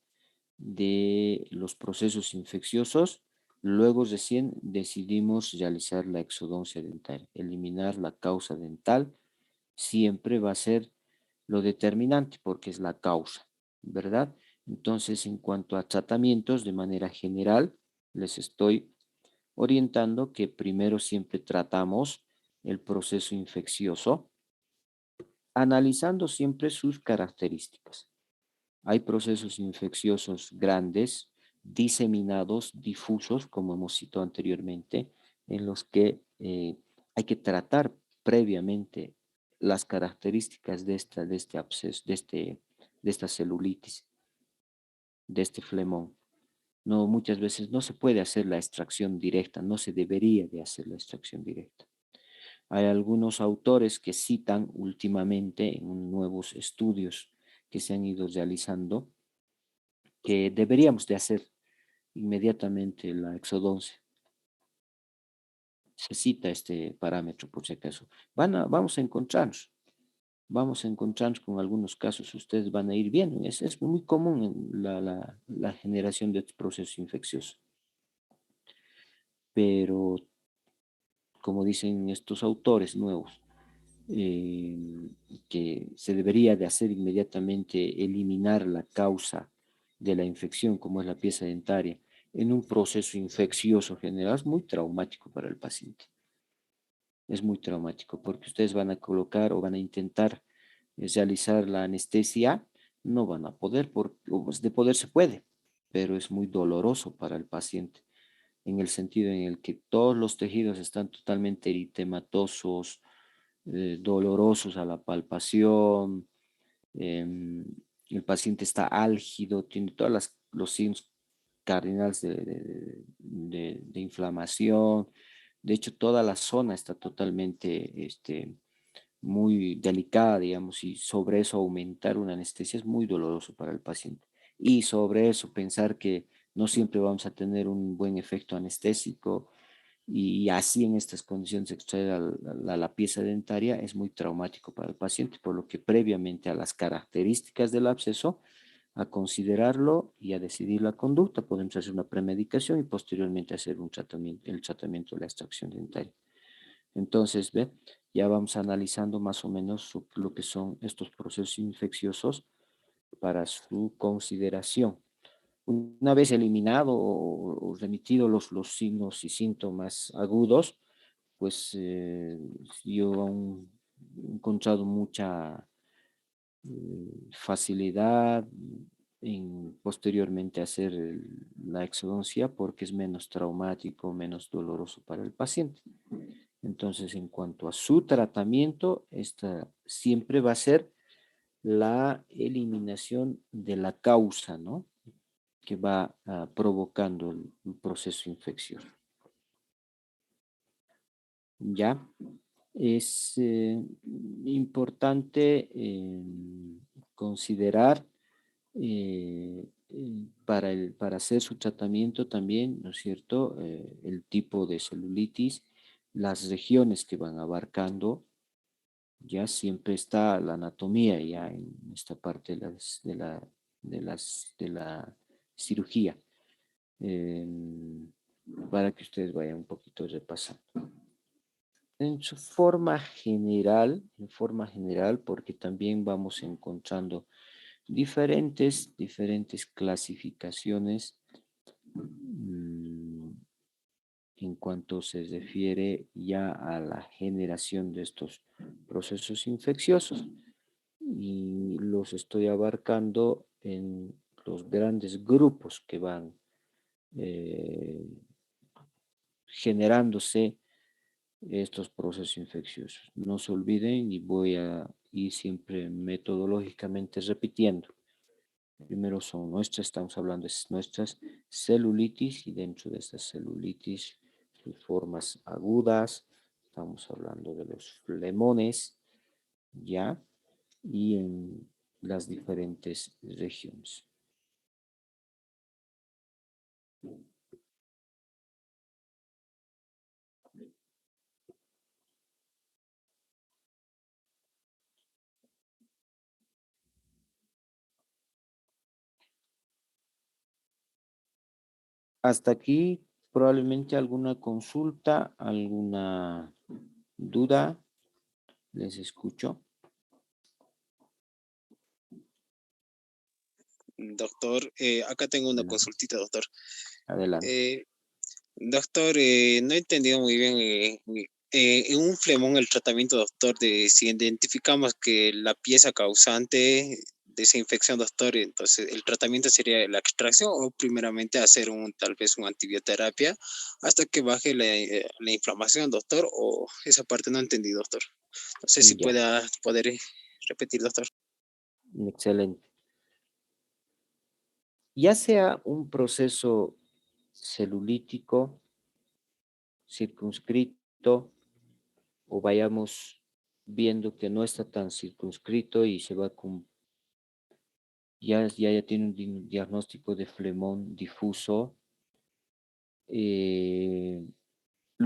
de los procesos infecciosos, luego recién decidimos realizar la exodoncia dental. Eliminar la causa dental siempre va a ser lo determinante porque es la causa, ¿verdad? Entonces, en cuanto a tratamientos, de manera general, les estoy orientando que primero siempre tratamos el proceso infeccioso, analizando siempre sus características. Hay procesos infecciosos grandes, diseminados, difusos, como hemos citado anteriormente, en los que hay que tratar previamente las características de este absceso, de esta celulitis, de este flemón. No, muchas veces no se puede hacer la extracción directa, no se debería de hacer la extracción directa. Hay algunos autores que citan últimamente en nuevos estudios que se han ido realizando que deberíamos de hacer inmediatamente la exodoncia. Se cita este parámetro por si acaso. Vamos a encontrarnos con algunos casos, ustedes van a ir viendo. Es muy común en la generación de este proceso infeccioso. Pero, como dicen estos autores nuevos, que se debería de hacer inmediatamente eliminar la causa de la infección, como es la pieza dentaria, en un proceso infeccioso general, es muy traumático para el paciente. Es muy traumático porque ustedes van a colocar o van a intentar realizar la anestesia, no van a poder, de poder se puede, pero es muy doloroso para el paciente, en el sentido en el que todos los tejidos están totalmente eritematosos, dolorosos a la palpación, em, el paciente está álgido, tiene todos los signos cardinales de inflamación. De hecho, toda la zona está totalmente muy delicada, digamos, y sobre eso aumentar una anestesia es muy doloroso para el paciente. Y sobre eso pensar que no siempre vamos a tener un buen efecto anestésico y así en estas condiciones extraer la pieza dentaria es muy traumático para el paciente, por lo que previamente a las características del absceso, a considerarlo y a decidir la conducta, podemos hacer una premedicación y posteriormente hacer el tratamiento de la extracción dentaria. Entonces, ¿ve? ya vamos analizando más o menos lo que son estos procesos infecciosos para su consideración. Una vez eliminado o remitido los signos y síntomas agudos, pues yo aún he encontrado mucha facilidad en posteriormente hacer la exodoncia porque es menos traumático, menos doloroso para el paciente. Entonces, en cuanto a su tratamiento, esta siempre va a ser la eliminación de la causa, ¿no? Que va provocando el proceso infeccioso. ¿Ya? Es importante considerar para hacer su tratamiento también, ¿no es cierto? El tipo de celulitis, las regiones que van abarcando, ya siempre está la anatomía ya en esta parte de la cirugía, para que ustedes vayan un poquito repasando. En forma general, porque también vamos encontrando diferentes clasificaciones en cuanto se refiere ya a la generación de estos procesos infecciosos. Y los estoy abarcando en los grandes grupos que van generándose estos procesos infecciosos. No se olviden y voy a ir siempre metodológicamente repitiendo. Primero estamos hablando de nuestras celulitis y dentro de estas celulitis, sus formas agudas, estamos hablando de los flemones, ¿ya? Y en las diferentes regiones. Hasta aquí, probablemente alguna consulta, alguna duda, les escucho. Doctor, acá tengo una Adelante. consultita, doctor. Adelante. Doctor, no he entendido muy bien. En un flemón, el tratamiento, doctor, de si identificamos que la pieza causante de esa infección, doctor, entonces el tratamiento sería la extracción o primeramente hacer tal vez una antibioterapia hasta que baje la inflamación, doctor, o esa parte no entendí, doctor. No sé si Ya, poder repetir, doctor. excelente. Ya sea un proceso celulítico, circunscrito, o vayamos viendo que no está tan circunscrito y se va con, ya tiene un diagnóstico de flemón difuso. Lo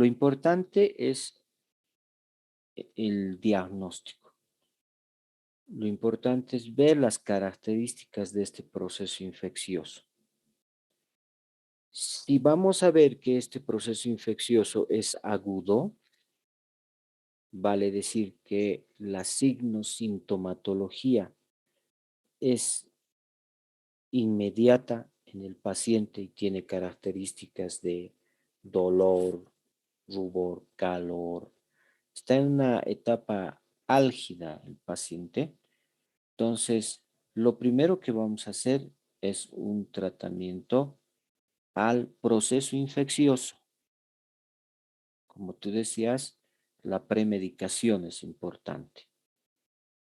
importante es el diagnóstico. Lo importante es ver las características de este proceso infeccioso. Si vamos a ver que este proceso infeccioso es agudo, vale decir que la signosintomatología es inmediata en el paciente y tiene características de dolor, rubor, calor. Está en una etapa álgida el paciente. Entonces, lo primero que vamos a hacer es un tratamiento al proceso infeccioso. Como tú decías, la premedicación es importante.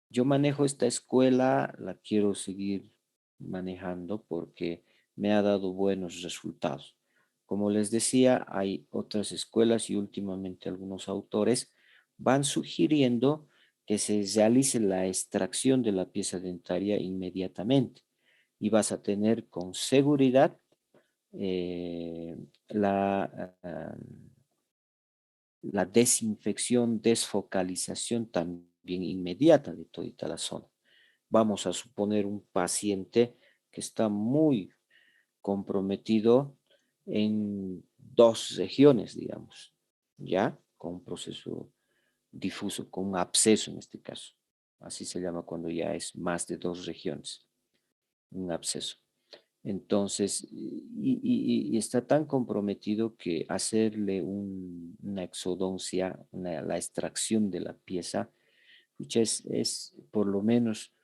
Yo manejo esta escuela, la quiero seguir manejando porque me ha dado buenos resultados. Como les decía, hay otras escuelas y últimamente algunos autores van sugiriendo que se realice la extracción de la pieza dentaria inmediatamente y vas a tener con seguridad eh, la, ah, la desinfección, desfocalización también inmediata de toda la zona. Vamos a suponer un paciente que está muy comprometido en dos regiones, digamos, ya con un proceso difuso, con un absceso en este caso. Así se llama cuando ya es más de 2 regiones, un absceso. Entonces, y está tan comprometido que hacerle una exodoncia, la extracción de la pieza, es por lo menos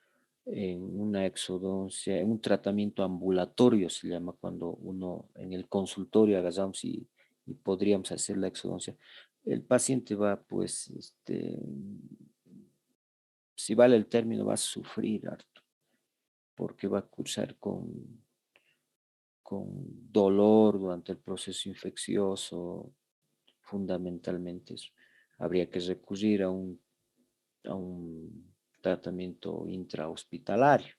en una exodoncia, en un tratamiento ambulatorio se llama cuando uno en el consultorio agarramos y podríamos hacer la exodoncia. El paciente va, pues, si vale el término, va a sufrir harto, porque va a cursar con dolor durante el proceso infeccioso, fundamentalmente eso. Habría que recurrir a un tratamiento intrahospitalario.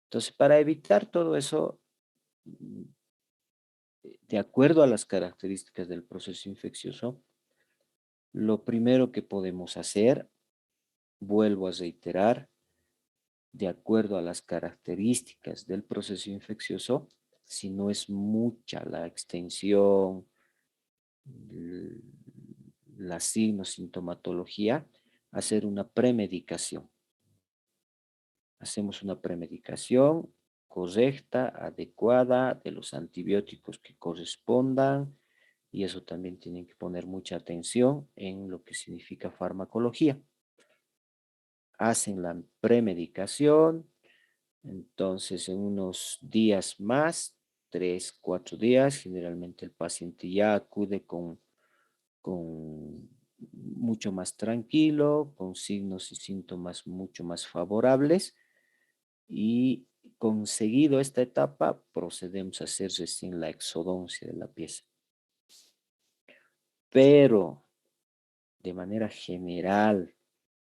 Entonces, para evitar todo eso, de acuerdo a las características del proceso infeccioso, lo primero que podemos hacer, vuelvo a reiterar, de acuerdo a las características del proceso infeccioso, si no es mucha la extensión, la sintomatología, hacer una premedicación. Hacemos una premedicación correcta, adecuada, de los antibióticos que correspondan, y eso también tienen que poner mucha atención en lo que significa farmacología. Hacen la premedicación, entonces en unos días más, 3, 4 días, generalmente el paciente ya acude con mucho más tranquilo, con signos y síntomas mucho más favorables, y conseguido esta etapa procedemos a hacer recién la exodoncia de la pieza. Pero de manera general,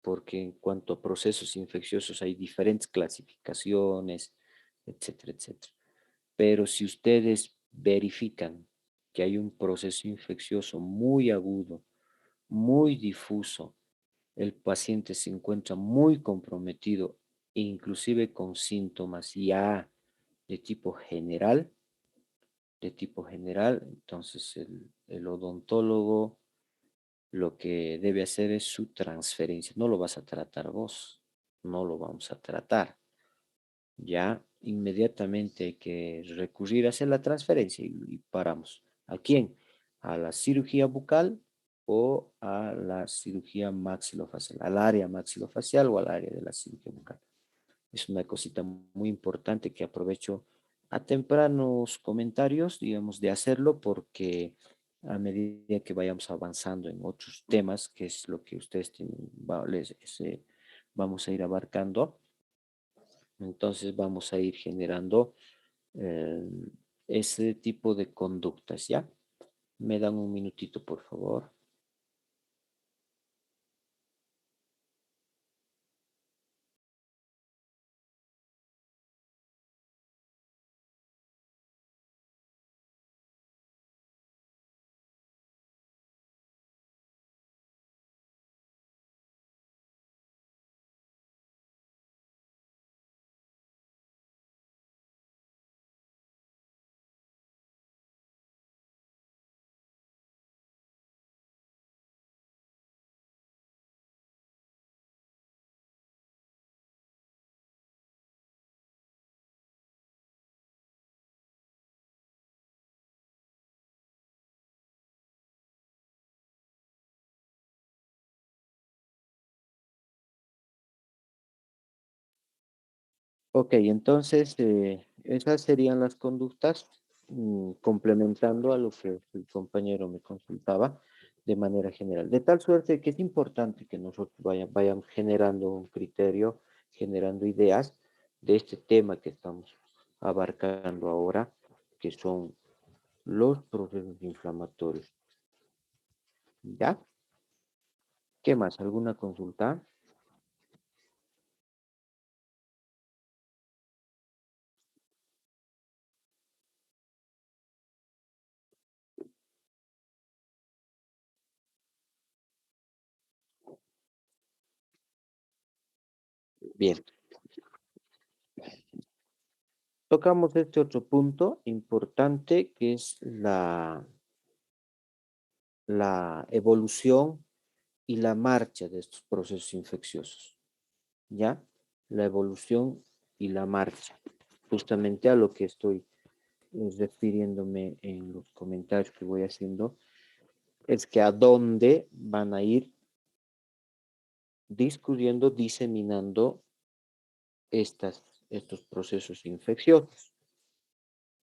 porque en cuanto a procesos infecciosos hay diferentes clasificaciones, etcétera, etcétera. Pero si ustedes verifican que hay un proceso infeccioso muy agudo, muy difuso, el paciente se encuentra muy comprometido, inclusive con síntomas ya de tipo general, entonces el odontólogo lo que debe hacer es su transferencia. No lo vas a tratar vos, no lo vamos a tratar. Ya inmediatamente hay que recurrir a hacer la transferencia y paramos. ¿A quién? ¿A la cirugía bucal o a la cirugía maxilofacial? ¿Al área maxilofacial o al área de la cirugía bucal? Es una cosita muy importante que aprovecho a tempranos comentarios, digamos, de hacerlo, porque a medida que vayamos avanzando en otros temas, que es lo que ustedes tienen, vamos a ir abarcando, entonces vamos a ir generando eh, ese tipo de conductas, ¿ya? Me dan un minutito, por favor. Ok, entonces esas serían las conductas, complementando a lo que el compañero me consultaba de manera general. De tal suerte que es importante que nosotros vayamos generando un criterio, generando ideas de este tema que estamos abarcando ahora, que son los procesos inflamatorios. ¿Ya? ¿Qué más? ¿Alguna consulta? Bien. Tocamos este otro punto importante que es la evolución y la marcha de estos procesos infecciosos, ¿ya? La evolución y la marcha, justamente a lo que estoy refiriéndome en los comentarios que voy haciendo, es que a dónde van a ir discurriendo, diseminando estos procesos infecciosos,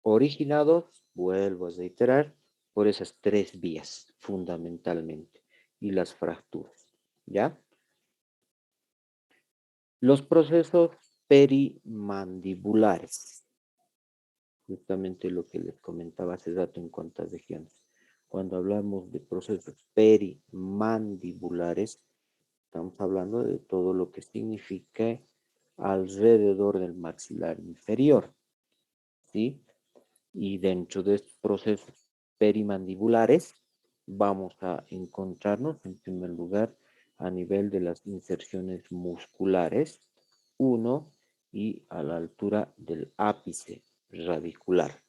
originados, vuelvo a reiterar, por esas tres vías fundamentalmente y las fracturas, ¿ya? Los procesos perimandibulares, justamente lo que les comentaba hace rato en cuanto a regiones. Cuando hablamos de procesos perimandibulares, estamos hablando de todo lo que significa alrededor del maxilar inferior, ¿sí? Y dentro de estos procesos perimandibulares vamos a encontrarnos en primer lugar a nivel de las inserciones musculares, uno, y a la altura del ápice radicular.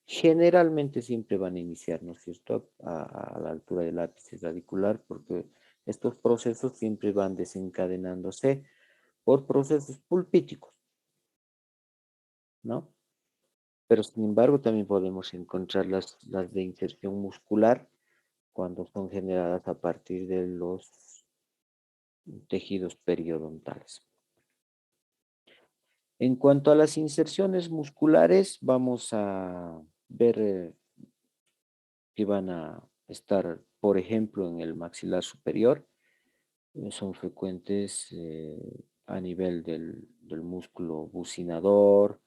Generalmente siempre van a iniciar, ¿no es cierto?, a la altura del ápice radicular, porque estos procesos siempre van desencadenándose por procesos pulpíticos, ¿no? Pero sin embargo también podemos encontrar las de inserción muscular cuando son generadas a partir de los tejidos periodontales. En cuanto a las inserciones musculares, vamos a ver que van a estar, por ejemplo, en el maxilar superior. Son frecuentes a nivel del músculo bucinador,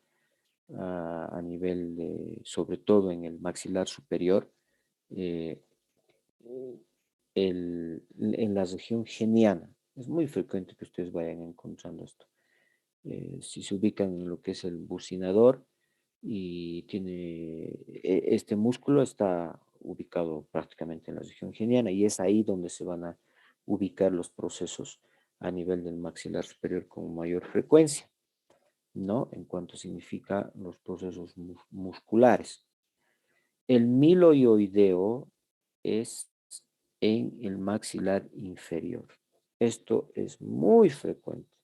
a nivel de, sobre todo en el maxilar superior, eh, en la región geniana. Es muy frecuente que ustedes vayan encontrando esto. Si se ubican en lo que es el bucinador y tiene, este músculo está ubicado prácticamente en la región geniana y es ahí donde se van a ubicar los procesos a nivel del maxilar superior con mayor frecuencia, ¿no? En cuanto significa los procesos musculares. El miloioideo es en el maxilar inferior. Esto es muy frecuente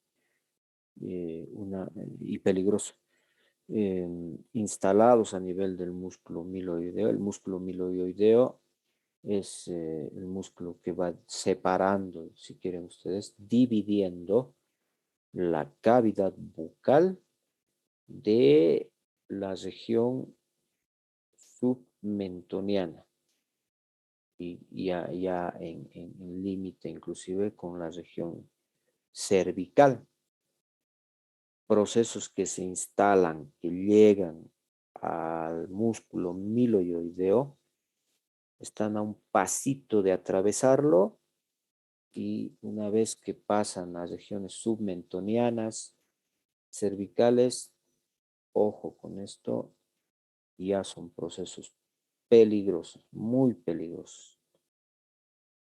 y peligroso. Instalados a nivel del músculo miloideo. El músculo miloideo es el músculo que va separando, si quieren ustedes, dividiendo la cavidad bucal de la región submentoniana y ya en límite inclusive con la región cervical. Procesos que se instalan, que llegan al músculo miloioideo, están a un pasito de atravesarlo y una vez que pasan a regiones submentonianas, cervicales, ojo con esto, ya son procesos peligrosos, muy peligrosos.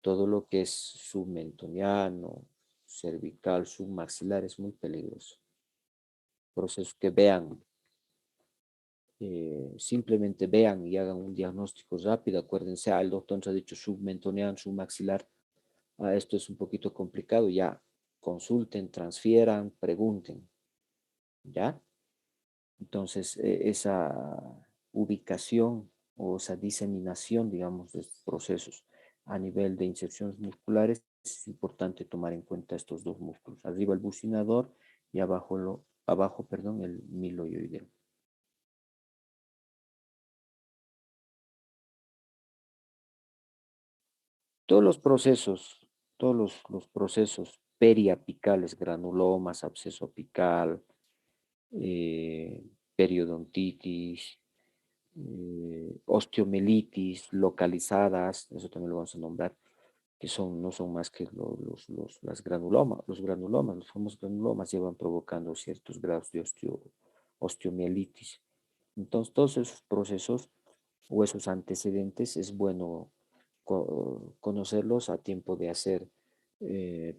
Todo lo que es submentoniano, cervical, submaxilar es muy peligroso. Procesos que vean, simplemente vean y hagan un diagnóstico rápido. Acuérdense, el doctor nos ha dicho submentoniano, submaxilar. Esto es un poquito complicado, ya consulten, transfieran, pregunten, ¿ya? Entonces, esa ubicación o esa diseminación, digamos, de estos procesos a nivel de inserciones musculares, es importante tomar en cuenta estos dos músculos, arriba el bucinador y abajo, perdón, el miloioideo. Todos los procesos, todos los procesos periapicales, granulomas, absceso apical, periodontitis, osteomelitis localizadas, eso también lo vamos a nombrar, que no son más que las granulomas, los famosos granulomas llevan provocando ciertos grados de osteomielitis. Entonces, todos esos procesos o esos antecedentes es bueno conocerlos a tiempo de hacer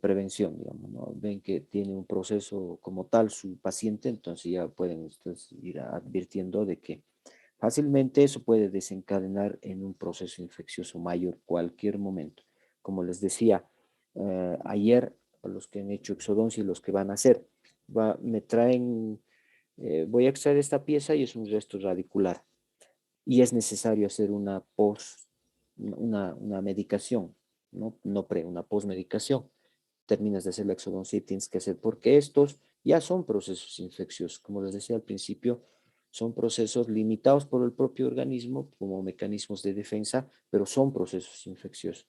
prevención, digamos, ¿no? Ven que tiene un proceso como tal su paciente, entonces ya pueden ustedes ir advirtiendo de que fácilmente eso puede desencadenar en un proceso infeccioso mayor cualquier momento. Como les decía, ayer, a los que han hecho exodoncia y los que van a hacer. Me traen, voy a extraer esta pieza y es un resto radicular. Y es necesario hacer una medicación, no, una postmedicación. Terminas de hacer la exodoncia y tienes que hacer, porque estos ya son procesos infecciosos, como les decía al principio, son procesos limitados por el propio organismo como mecanismos de defensa, pero son procesos infecciosos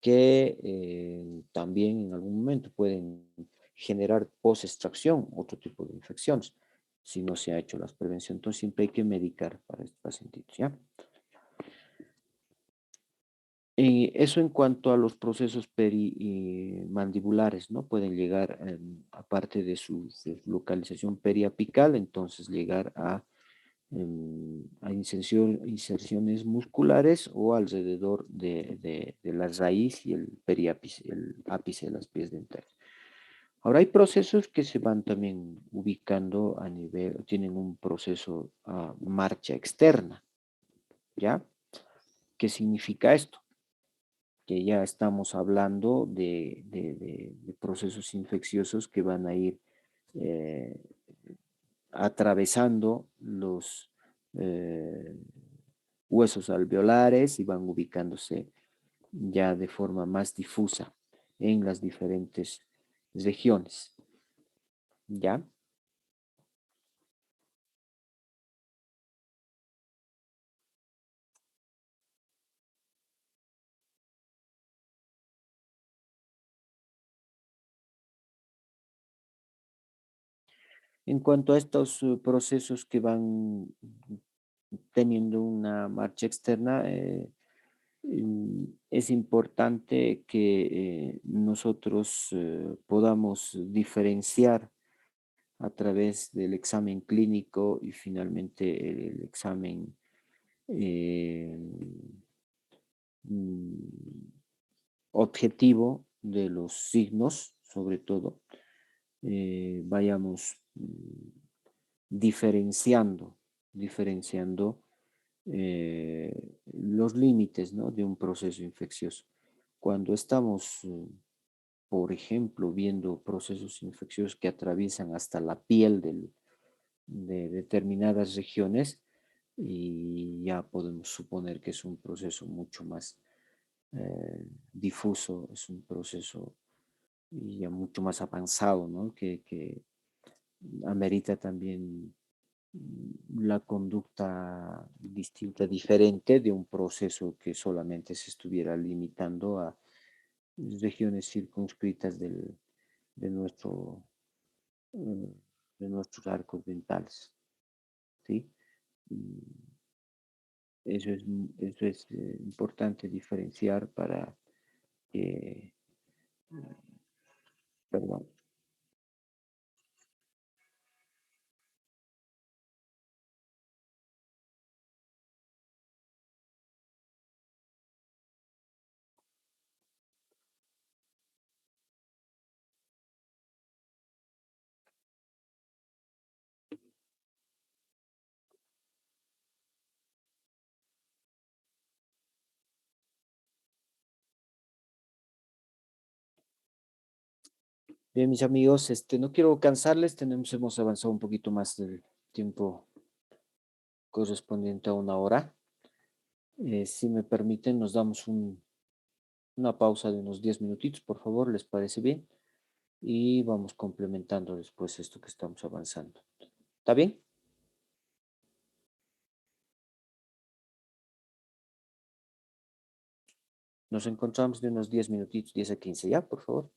que también en algún momento pueden generar post-extracción otro tipo de infecciones si no se ha hecho la prevención. Entonces siempre hay que medicar para estos pacientes, ¿ya? Y eso en cuanto a los procesos perimandibulares, ¿no? Pueden llegar, aparte de su localización periapical, entonces llegar a inserciones musculares o alrededor de la raíz y el ápice de las pies dentales. Ahora hay procesos que se van también ubicando a nivel, tienen un proceso a marcha externa, ¿ya? ¿Qué significa esto? Que ya estamos hablando de procesos infecciosos que van a ir eh, atravesando los huesos alveolares y van ubicándose ya de forma más difusa en las diferentes regiones. ¿Ya? En cuanto a estos procesos que van teniendo una marcha externa, es importante que nosotros podamos diferenciar a través del examen clínico y finalmente el examen eh, mm, objetivo de los signos, sobre todo, vayamos diferenciando los límites, ¿no? De un proceso infeccioso. Cuando estamos, por ejemplo, viendo procesos infecciosos que atraviesan hasta la piel de determinadas regiones, y ya podemos suponer que es un proceso mucho más difuso, es un proceso ya mucho más avanzado, ¿no? Que amerita también la conducta distinta, diferente de un proceso que solamente se estuviera limitando a regiones circunscritas de, nuestro, eh, de nuestros arcos dentales, ¿sí? Eso es importante diferenciar para que, perdón. Bien, mis amigos, no quiero cansarles, hemos avanzado un poquito más del tiempo correspondiente a una hora. Si me permiten, nos damos una pausa de unos 10 minutitos, por favor, ¿les parece bien? Y vamos complementando después esto que estamos avanzando. ¿Está bien? Nos encontramos de unos 10 minutitos, 10 a 15, ¿ya? Por favor.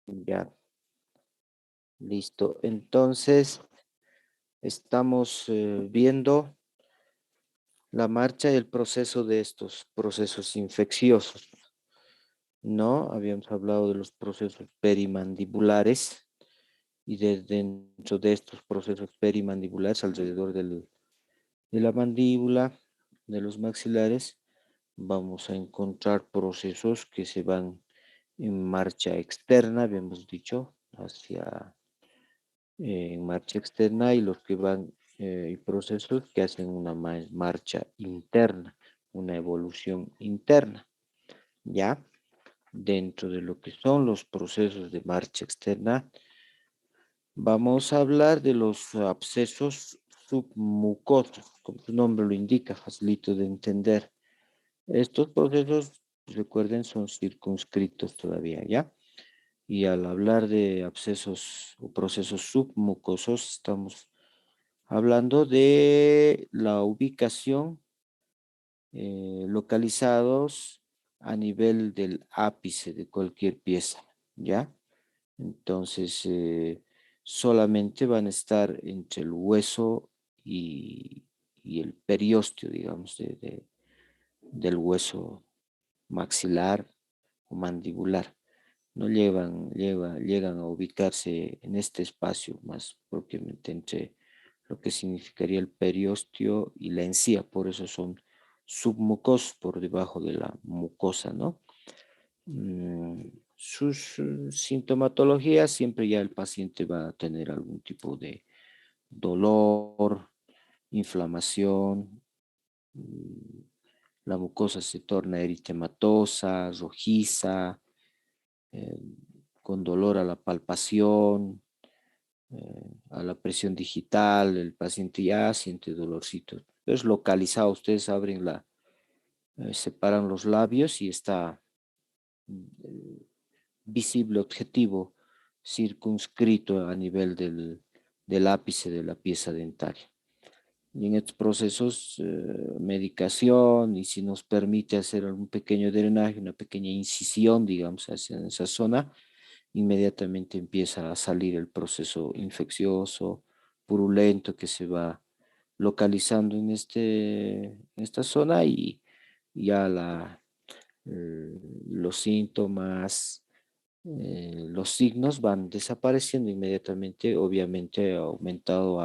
Ya, listo. Entonces, estamos viendo la marcha y el proceso de estos procesos infecciosos, ¿no? Habíamos hablado de los procesos perimandibulares y dentro de estos procesos perimandibulares, alrededor de la mandíbula, de los maxilares, vamos a encontrar procesos que se van en marcha externa, habíamos dicho, hacia en marcha externa y los que van y procesos que hacen una marcha interna, una evolución interna, ¿ya? Dentro de lo que son los procesos de marcha externa, vamos a hablar de los abscesos submucosos, como su nombre lo indica, facilito de entender. Estos procesos, recuerden, son circunscritos todavía, ¿ya? Y al hablar de abscesos o procesos submucosos, estamos hablando de la ubicación localizados a nivel del ápice de cualquier pieza, ¿ya? Entonces, solamente van a estar entre el hueso y el periósteo, digamos, del hueso maxilar o mandibular. No llegan a ubicarse en este espacio más propiamente entre lo que significaría el periósteo y la encía, por eso son submucosos por debajo de la mucosa, ¿no? Sus sintomatologías, siempre ya el paciente va a tener algún tipo de dolor, inflamación, mm, la mucosa se torna eritematosa, rojiza, eh, con dolor a la palpación, a la presión digital, el paciente ya siente dolorcito. Es localizado, ustedes abren separan los labios y está visible, objetivo, circunscrito a nivel del ápice de la pieza dentaria. Y en estos procesos, medicación, y si nos permite hacer algún pequeño drenaje, una pequeña incisión, digamos, hacia esa zona, inmediatamente empieza a salir el proceso infeccioso, purulento que se va localizando en esta zona y ya los síntomas, los signos van desapareciendo inmediatamente, obviamente aumentado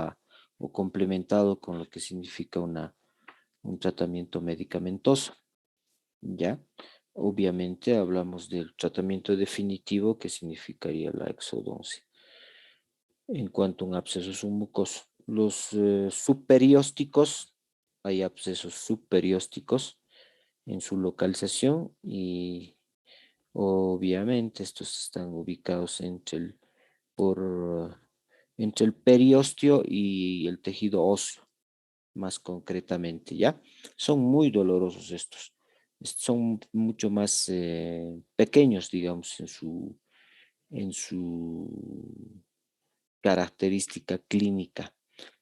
o complementado con lo que significa un tratamiento medicamentoso, ¿ya? Obviamente hablamos del tratamiento definitivo que significaría la exodoncia. En cuanto a un absceso submucoso, los subperiósticos, hay abscesos subperiósticos en su localización y obviamente estos están ubicados entre el periósteo y el tejido óseo, más concretamente, ¿ya? Son muy dolorosos estos. Son mucho más pequeños, digamos, en su característica clínica.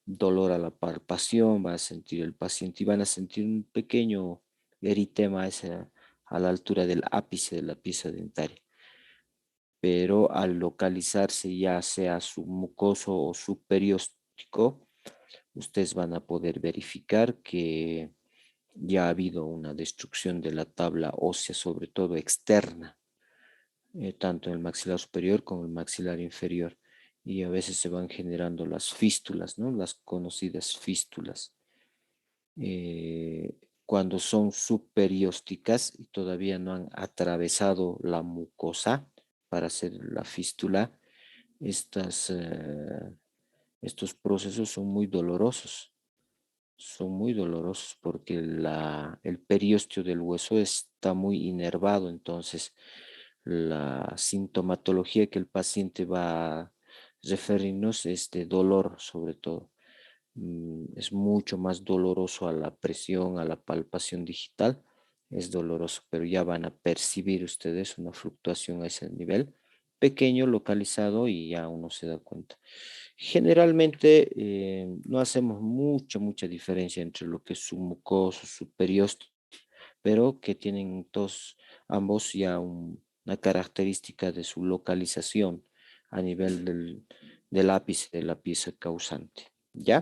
Dolor a la palpación, va a sentir el paciente y van a sentir un pequeño eritema a la altura del ápice de la pieza dentaria. Pero al localizarse ya sea submucoso o subperióstico, ustedes van a poder verificar que ya ha habido una destrucción de la tabla ósea, sobre todo externa, tanto en el maxilar superior como en el maxilar inferior. Y a veces se van generando las fístulas, ¿no? Las conocidas fístulas. Cuando son subperiósticas y todavía no han atravesado la mucosa para hacer la fístula, estos procesos son muy dolorosos. Son muy dolorosos porque el periósteo del hueso está muy inervado, entonces la sintomatología que el paciente va a referirnos es de dolor sobre todo. Es mucho más doloroso a la presión, a la palpación digital, es doloroso, pero ya van a percibir ustedes una fluctuación a ese nivel pequeño, localizado y ya uno se da cuenta. Generalmente no hacemos mucha diferencia entre lo que es submucoso, subperiósteo, pero que tienen ambos ya una característica de su localización a nivel del ápice de la pieza causante. ¿Ya?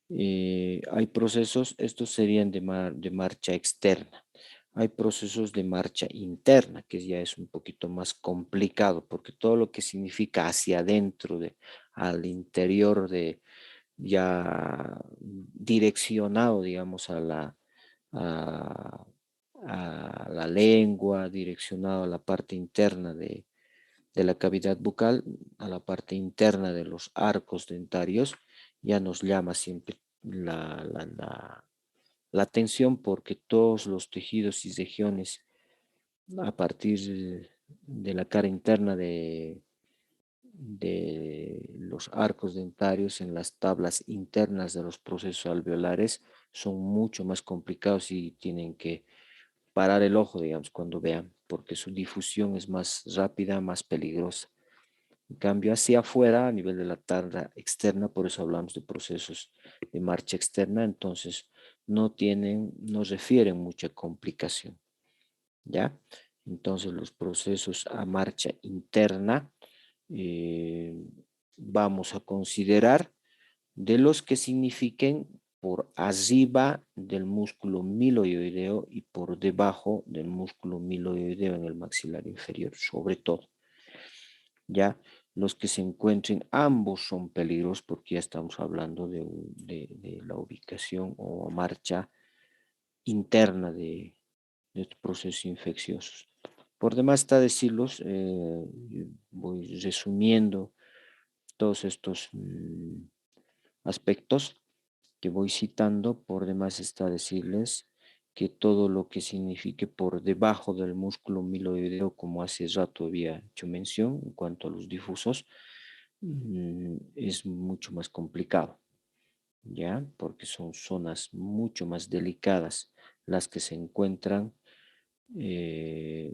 Hay procesos, estos serían de marcha externa. Hay procesos de marcha interna, que ya es un poquito más complicado, porque todo lo que significa hacia adentro, al interior de, ya direccionado, digamos, a, a la lengua, direccionado a la parte interna de la cavidad bucal, a la parte interna de los arcos dentarios, ya nos llama siempre la atención, porque todos los tejidos y regiones a partir de la cara interna de los arcos dentarios en las tablas internas de los procesos alveolares son mucho más complicados y tienen que parar el ojo, digamos, cuando vean, porque su difusión es más rápida, más peligrosa. En cambio, hacia afuera, a nivel de la tabla externa, por eso hablamos de procesos de marcha externa, entonces no refieren mucha complicación, ¿ya? Entonces, los procesos a marcha interna vamos a considerar de los que signifiquen por arriba del músculo miloioideo y por debajo del músculo miloioideo en el maxilar inferior, sobre todo. Ya los que se encuentren, ambos son peligros porque ya estamos hablando de la ubicación o marcha interna de estos procesos infecciosos. Por demás está decirlos, voy resumiendo todos estos aspectos que voy citando. Por demás está decirles que todo lo que signifique por debajo del músculo miloideo, como hace rato había hecho mención en cuanto a los difusos, es mucho más complicado, ¿ya? Porque son zonas mucho más delicadas las que se encuentran,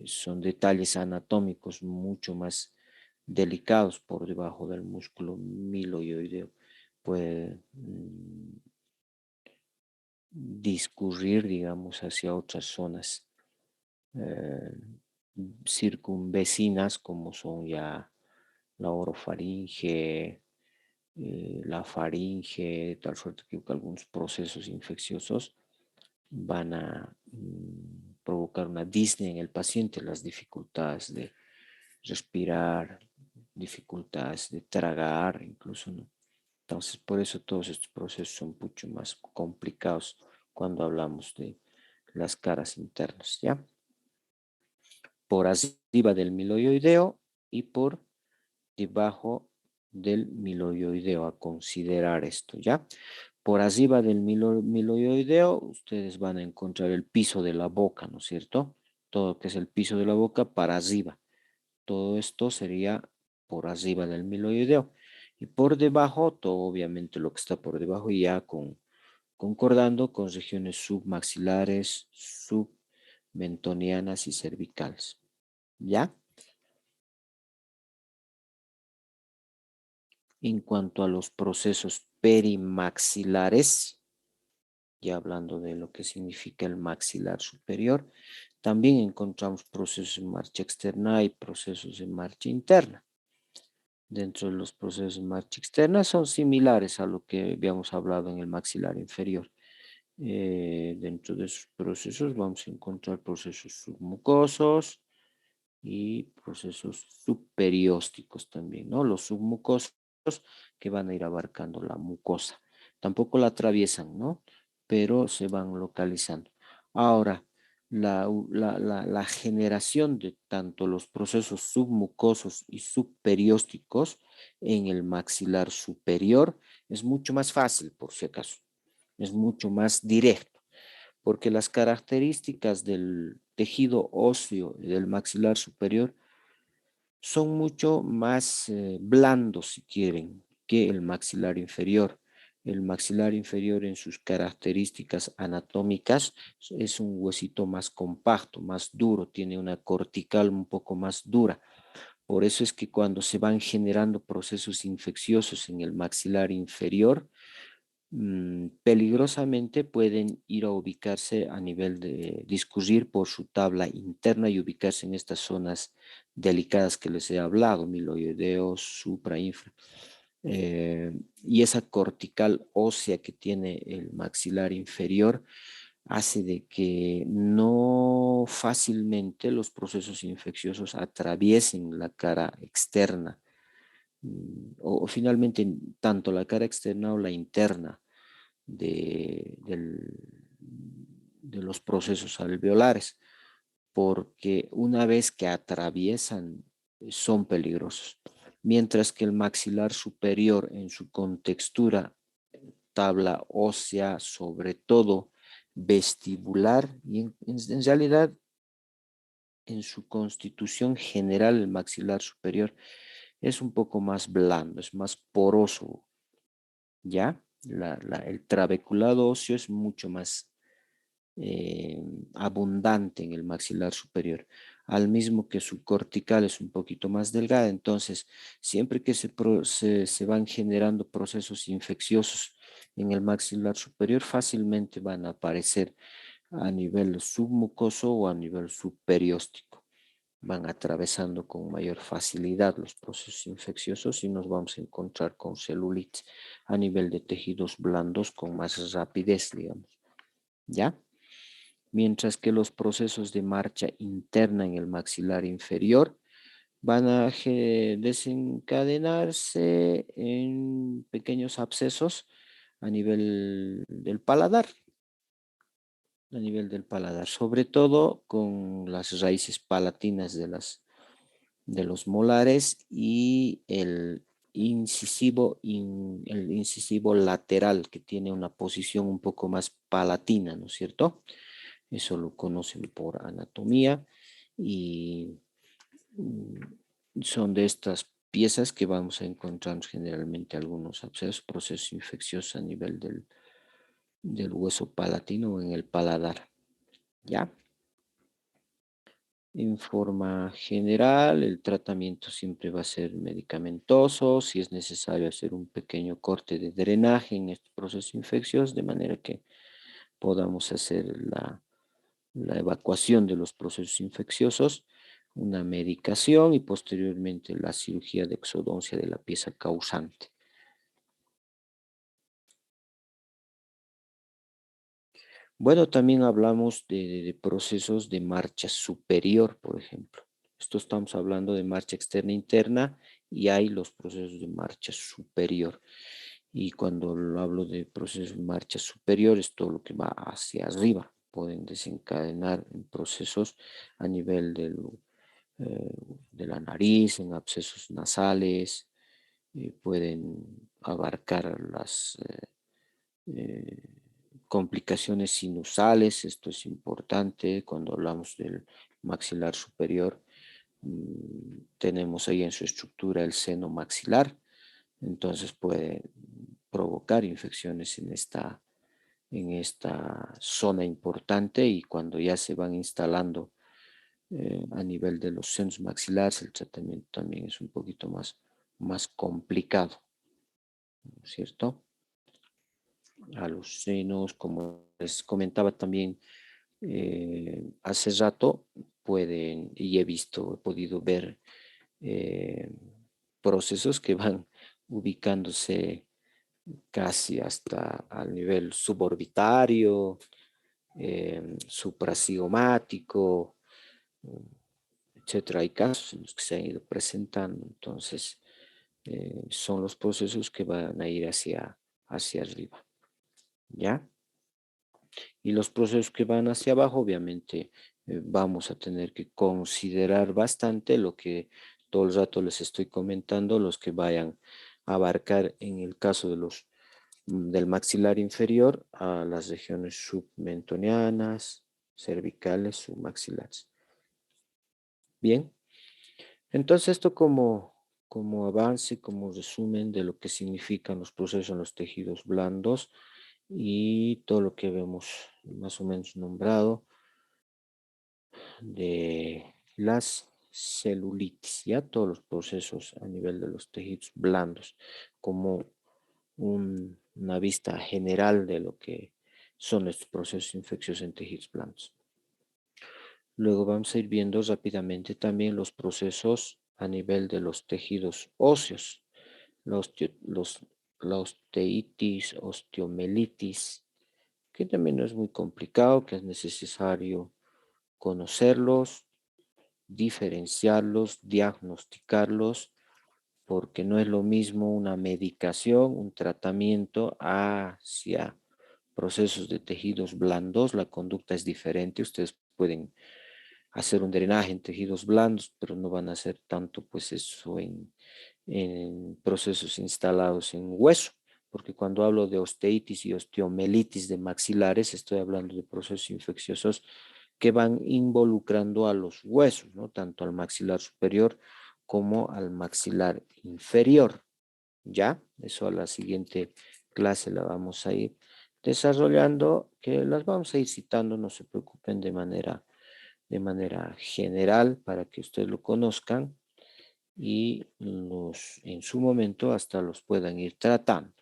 son detalles anatómicos mucho más delicados por debajo del músculo miloioideo. Puede discurrir, digamos, hacia otras zonas circunvecinas, como son ya la orofaringe, la faringe, de tal suerte que algunos procesos infecciosos van a provocar una disnea en el paciente, las dificultades de respirar, dificultades de tragar, incluso, ¿no? Entonces, por eso todos estos procesos son mucho más complicados cuando hablamos de las caras internas, ¿ya? Por arriba del miloioideo y por debajo del miloioideo, a considerar esto, ¿ya? Por arriba del miloioideo, ustedes van a encontrar el piso de la boca, ¿no es cierto? Todo lo que es el piso de la boca para arriba. Todo esto sería por arriba del miloioideo. Y por debajo, todo obviamente lo que está por debajo ya concordando con regiones submaxilares, submentonianas y cervicales. ¿Ya? En cuanto a los procesos perimaxilares, ya hablando de lo que significa el maxilar superior, también encontramos procesos en marcha externa y procesos en marcha interna. Dentro de los procesos de marcha externa son similares a lo que habíamos hablado en el maxilar inferior. Dentro de esos procesos vamos a encontrar procesos submucosos y procesos subperiósticos también, ¿no? Los submucosos que van a ir abarcando la mucosa. Tampoco la atraviesan, ¿no? Pero se van localizando. Ahora, la generación de tanto los procesos submucosos y subperiósticos en el maxilar superior es mucho más fácil, por si acaso. Es mucho más directo, porque las características del tejido óseo del maxilar superior son mucho más blandos, si quieren, que el maxilar inferior. El maxilar inferior en sus características anatómicas es un huesito más compacto, más duro, tiene una cortical un poco más dura. Por eso es que cuando se van generando procesos infecciosos en el maxilar inferior, peligrosamente pueden ir a ubicarse a nivel de discurrir por su tabla interna y ubicarse en estas zonas delicadas que les he hablado, miloideos, supra, infra. Y esa cortical ósea que tiene el maxilar inferior hace de que no fácilmente los procesos infecciosos atraviesen la cara externa o finalmente tanto la cara externa o la interna de los procesos alveolares, porque una vez que atraviesan son peligrosos, mientras que el maxilar superior en su contextura, tabla ósea, sobre todo vestibular, y en realidad en su constitución general el maxilar superior es un poco más blando, es más poroso, ¿ya? El trabeculado óseo es mucho más abundante en el maxilar superior, al mismo que su cortical es un poquito más delgada. Entonces, siempre que se van generando procesos infecciosos en el maxilar superior, fácilmente van a aparecer a nivel submucoso o a nivel subperióstico. Van atravesando con mayor facilidad los procesos infecciosos y nos vamos a encontrar con celulitis a nivel de tejidos blandos con más rapidez, digamos. ¿Ya? Mientras que los procesos de marcha interna en el maxilar inferior van a desencadenarse en pequeños abscesos a nivel del paladar, sobre todo con las raíces palatinas de los molares y el el incisivo lateral que tiene una posición un poco más palatina, ¿no es cierto? Eso lo conocen por anatomía y son de estas piezas que vamos a encontrar generalmente algunos abscesos, procesos infecciosos a nivel del hueso palatino o en el paladar. ¿Ya? En forma general, el tratamiento siempre va a ser medicamentoso, si es necesario hacer un pequeño corte de drenaje en estos procesos infecciosos, de manera que podamos hacer la evacuación de los procesos infecciosos, una medicación y posteriormente la cirugía de exodoncia de la pieza causante. Bueno, también hablamos de procesos de marcha superior, por ejemplo. Esto estamos hablando de marcha externa e interna y hay los procesos de marcha superior. Y cuando hablo de procesos de marcha superior es todo lo que va hacia arriba. Pueden desencadenar en procesos a nivel de la nariz, en abscesos nasales, pueden abarcar las complicaciones sinusales. Esto es importante cuando hablamos del maxilar superior. Tenemos ahí en su estructura el seno maxilar, entonces puede provocar infecciones en esta zona importante, y cuando ya se van instalando a nivel de los senos maxilares, el tratamiento también es un poquito más complicado, ¿no es cierto? A los senos, como les comentaba también hace rato, pueden, y he podido ver procesos que van ubicándose casi hasta al nivel suborbitario, supracigomático, etcétera. Hay casos en los que se han ido presentando, entonces son los procesos que van a ir hacia arriba, ¿ya? Y los procesos que van hacia abajo, obviamente, vamos a tener que considerar bastante lo que todo el rato les estoy comentando, los que vayan a abarcar en el caso del maxilar inferior a las regiones submentonianas, cervicales, submaxilares. Bien, entonces esto como avance, como resumen de lo que significan los procesos en los tejidos blandos y todo lo que vemos más o menos nombrado de las celulitis, ya todos los procesos a nivel de los tejidos blandos, como una vista general de lo que son estos procesos infecciosos en tejidos blandos. Luego vamos a ir viendo rápidamente también los procesos a nivel de los tejidos óseos, la osteitis, osteomelitis, que también no es muy complicado, que es necesario conocerlos, diferenciarlos, diagnosticarlos, porque no es lo mismo una medicación, un tratamiento hacia procesos de tejidos blandos, la conducta es diferente. Ustedes pueden hacer un drenaje en tejidos blandos, pero no van a hacer tanto pues eso en procesos instalados en hueso, porque cuando hablo de osteitis y osteomelitis de maxilares, estoy hablando de procesos infecciosos que van involucrando a los huesos, ¿no? Tanto al maxilar superior como al maxilar inferior. ¿Ya? Eso a la siguiente clase la vamos a ir desarrollando, que las vamos a ir citando, no se preocupen de manera general para que ustedes lo conozcan y en su momento hasta los puedan ir tratando.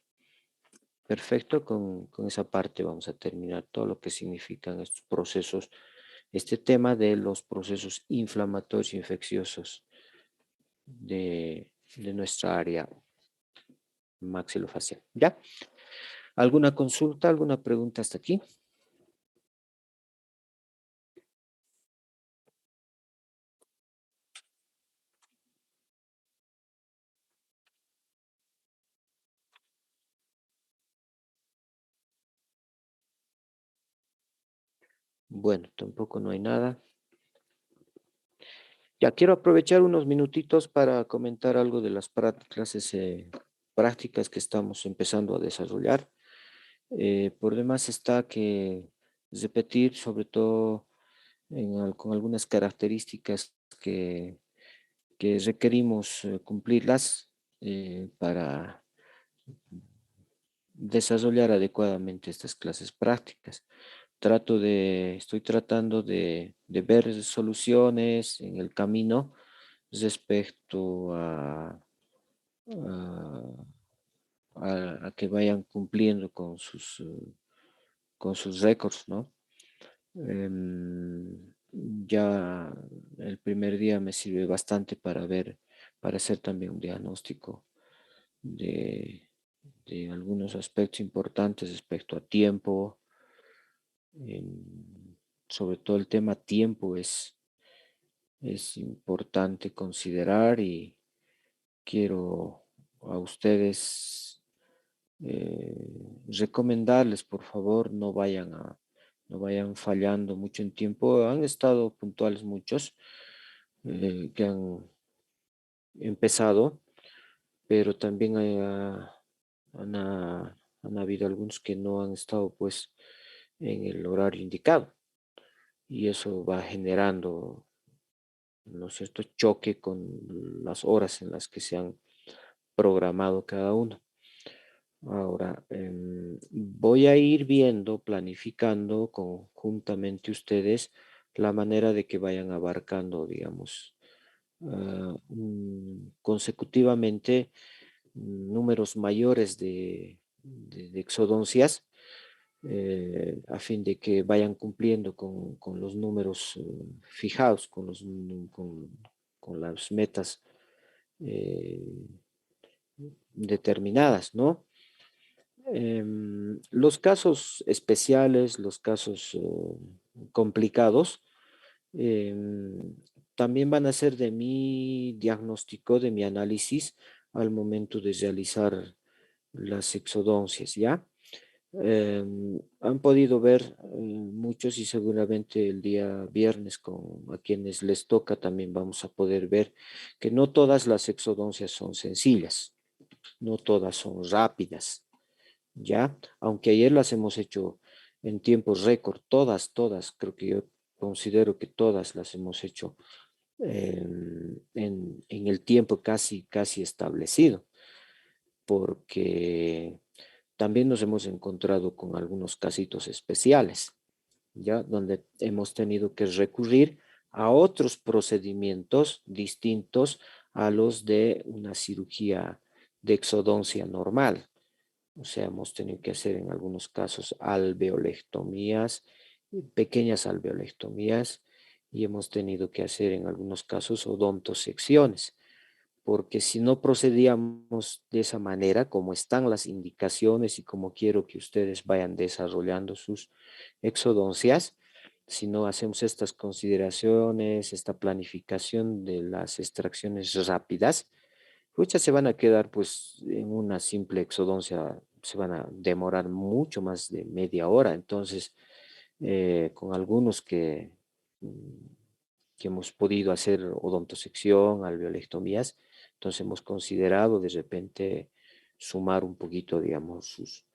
Perfecto, con esa parte vamos a terminar todo lo que significan estos procesos, este tema de los procesos inflamatorios infecciosos de nuestra área maxilofacial. ¿Ya? ¿Alguna consulta, alguna pregunta hasta aquí? Bueno, tampoco no hay nada. Ya quiero aprovechar unos minutitos para comentar algo de las clases prácticas que estamos empezando a desarrollar. Por demás está que repetir, sobre todo con algunas características que requerimos cumplirlas para desarrollar adecuadamente estas clases prácticas. Estoy tratando de ver soluciones en el camino respecto a- a que vayan cumpliendo con sus récords, ¿no? Ya el primer día me sirve bastante para hacer también un diagnóstico de, de algunos aspectos importantes respecto a tiempo. Sobre todo el tema tiempo es importante considerar y quiero a ustedes recomendarles, por favor, no vayan fallando mucho en tiempo. Han estado puntuales muchos que han empezado, pero también han habido algunos que no han estado pues en el horario indicado y eso va generando, ¿no es cierto?, choque con las horas en las que se han programado cada uno. Ahora, voy a ir viendo, planificando conjuntamente ustedes la manera de que vayan abarcando, digamos, consecutivamente números mayores de exodoncias a fin de que vayan cumpliendo con los números fijados, con las metas eh, determinadas, ¿no? Los casos especiales, los casos complicados, em, también van a ser de mi diagnóstico, de mi análisis al momento de realizar las exodoncias, ¿ya? Han podido ver muchos y seguramente el día viernes a quienes les toca también vamos a poder ver que no todas las exodoncias son sencillas, no todas son rápidas, ¿ya? Aunque ayer las hemos hecho en tiempos récord, todas, creo que yo considero que todas las hemos hecho en el tiempo casi establecido, porque también nos hemos encontrado con algunos casitos especiales, ¿ya? Donde hemos tenido que recurrir a otros procedimientos distintos a los de una cirugía de exodoncia normal. O sea, hemos tenido que hacer en algunos casos alveolectomías, pequeñas alveolectomías, y hemos tenido que hacer en algunos casos odontosecciones, porque si no procedíamos de esa manera, como están las indicaciones y como quiero que ustedes vayan desarrollando sus exodoncias, si no hacemos estas consideraciones, esta planificación de las extracciones rápidas, muchas se van a quedar pues en una simple exodoncia, se van a demorar mucho más de media hora. Entonces, con algunos que hemos podido hacer odontosección, alveolectomías, entonces hemos considerado de repente sumar un poquito, digamos,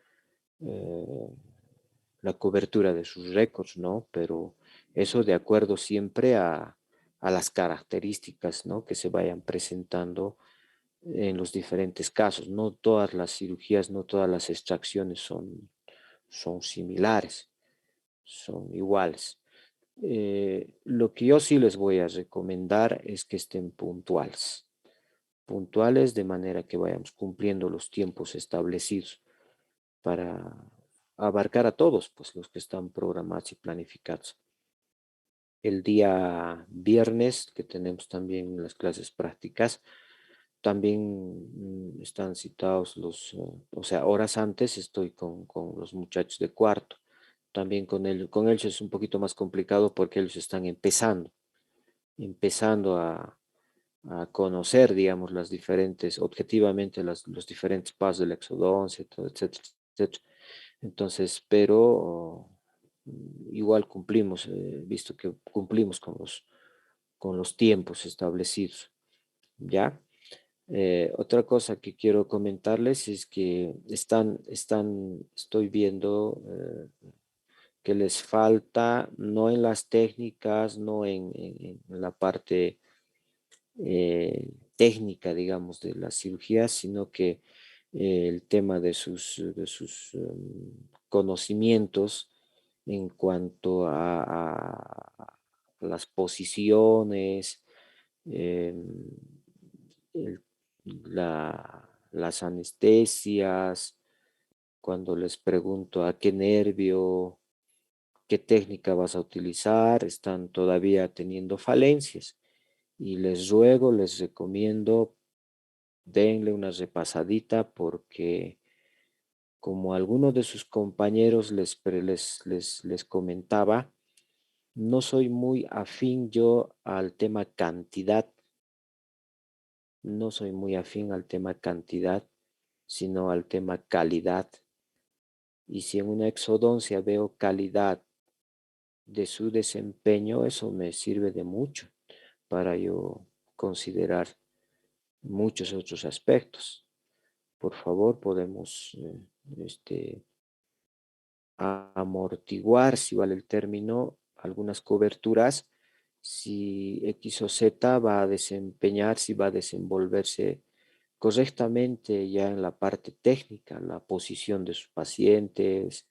eh, la cobertura de sus récords, ¿no? Pero eso de acuerdo siempre a las características, ¿no? Que se vayan presentando en los diferentes casos. No todas las cirugías, no todas las extracciones son similares, son iguales. Lo que yo sí les voy a recomendar es que estén puntuales de manera que vayamos cumpliendo los tiempos establecidos para abarcar a todos, pues los que están programados y planificados. El día viernes, que tenemos también las clases prácticas, también están citados o sea, horas antes estoy con los muchachos de cuarto. También con ellos es un poquito más complicado porque ellos están empezando a conocer, digamos, las diferentes, objetivamente los diferentes pasos del exodoncia, etcétera, etcétera. Entonces, pero igual cumplimos, visto que cumplimos con los tiempos establecidos, ¿ya? Otra cosa que quiero comentarles es que estoy viendo que les falta, no en las técnicas, no en la parte técnica, digamos, de las cirugías, sino que el tema de sus conocimientos en cuanto a las posiciones, eh, el- las anestesias, cuando les pregunto a qué nervio, qué técnica vas a utilizar, están todavía teniendo falencias. Y les ruego, les recomiendo, denle una repasadita porque como algunos de sus compañeros les comentaba, no soy muy afín yo al tema cantidad, no soy muy afín al tema cantidad, sino al tema calidad. Y si en una exodoncia veo calidad de su desempeño, eso me sirve de mucho para yo considerar muchos otros aspectos. Por favor, podemos amortiguar, si vale el término, algunas coberturas, si X o Z va a desempeñar, si va a desenvolverse correctamente ya en la parte técnica, la posición de sus pacientes,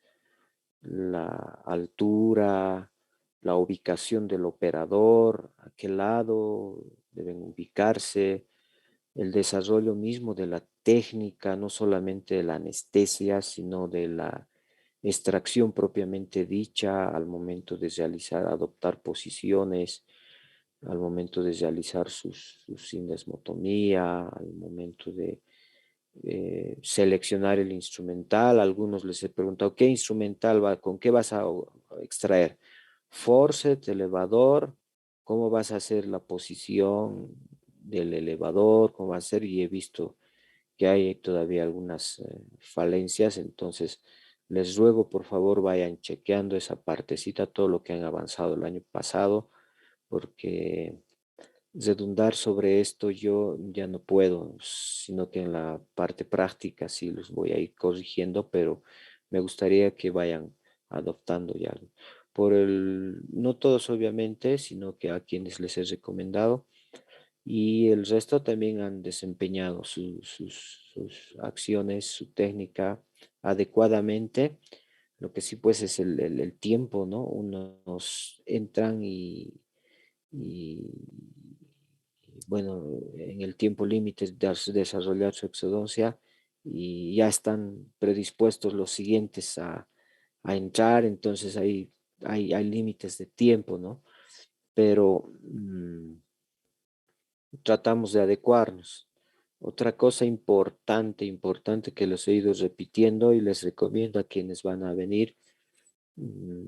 la altura, la ubicación del operador, a qué lado deben ubicarse, el desarrollo mismo de la técnica, no solamente de la anestesia, sino de la extracción propiamente dicha al momento de realizar, adoptar posiciones, al momento de realizar su sindesmotomía, al momento de seleccionar el instrumental. A algunos les he preguntado, ¿qué instrumental va? ¿Con qué vas a extraer? Forcet, elevador, ¿cómo vas a hacer la posición del elevador? ¿Cómo va a ser? Y he visto que hay todavía algunas falencias, entonces les ruego por favor vayan chequeando esa partecita, todo lo que han avanzado el año pasado, porque redundar sobre esto yo ya no puedo, sino que en la parte práctica sí los voy a ir corrigiendo, pero me gustaría que vayan adoptando ya. No todos obviamente, sino que a quienes les he recomendado y el resto también han desempeñado sus acciones, su técnica adecuadamente. Lo que sí pues es el tiempo, ¿no? Unos entran y bueno, en el tiempo límite de desarrollar su exodoncia y ya están predispuestos los siguientes a entrar, entonces hay límites de tiempo, ¿no? Pero tratamos de adecuarnos. Otra cosa importante que los he ido repitiendo y les recomiendo a quienes van a venir mm,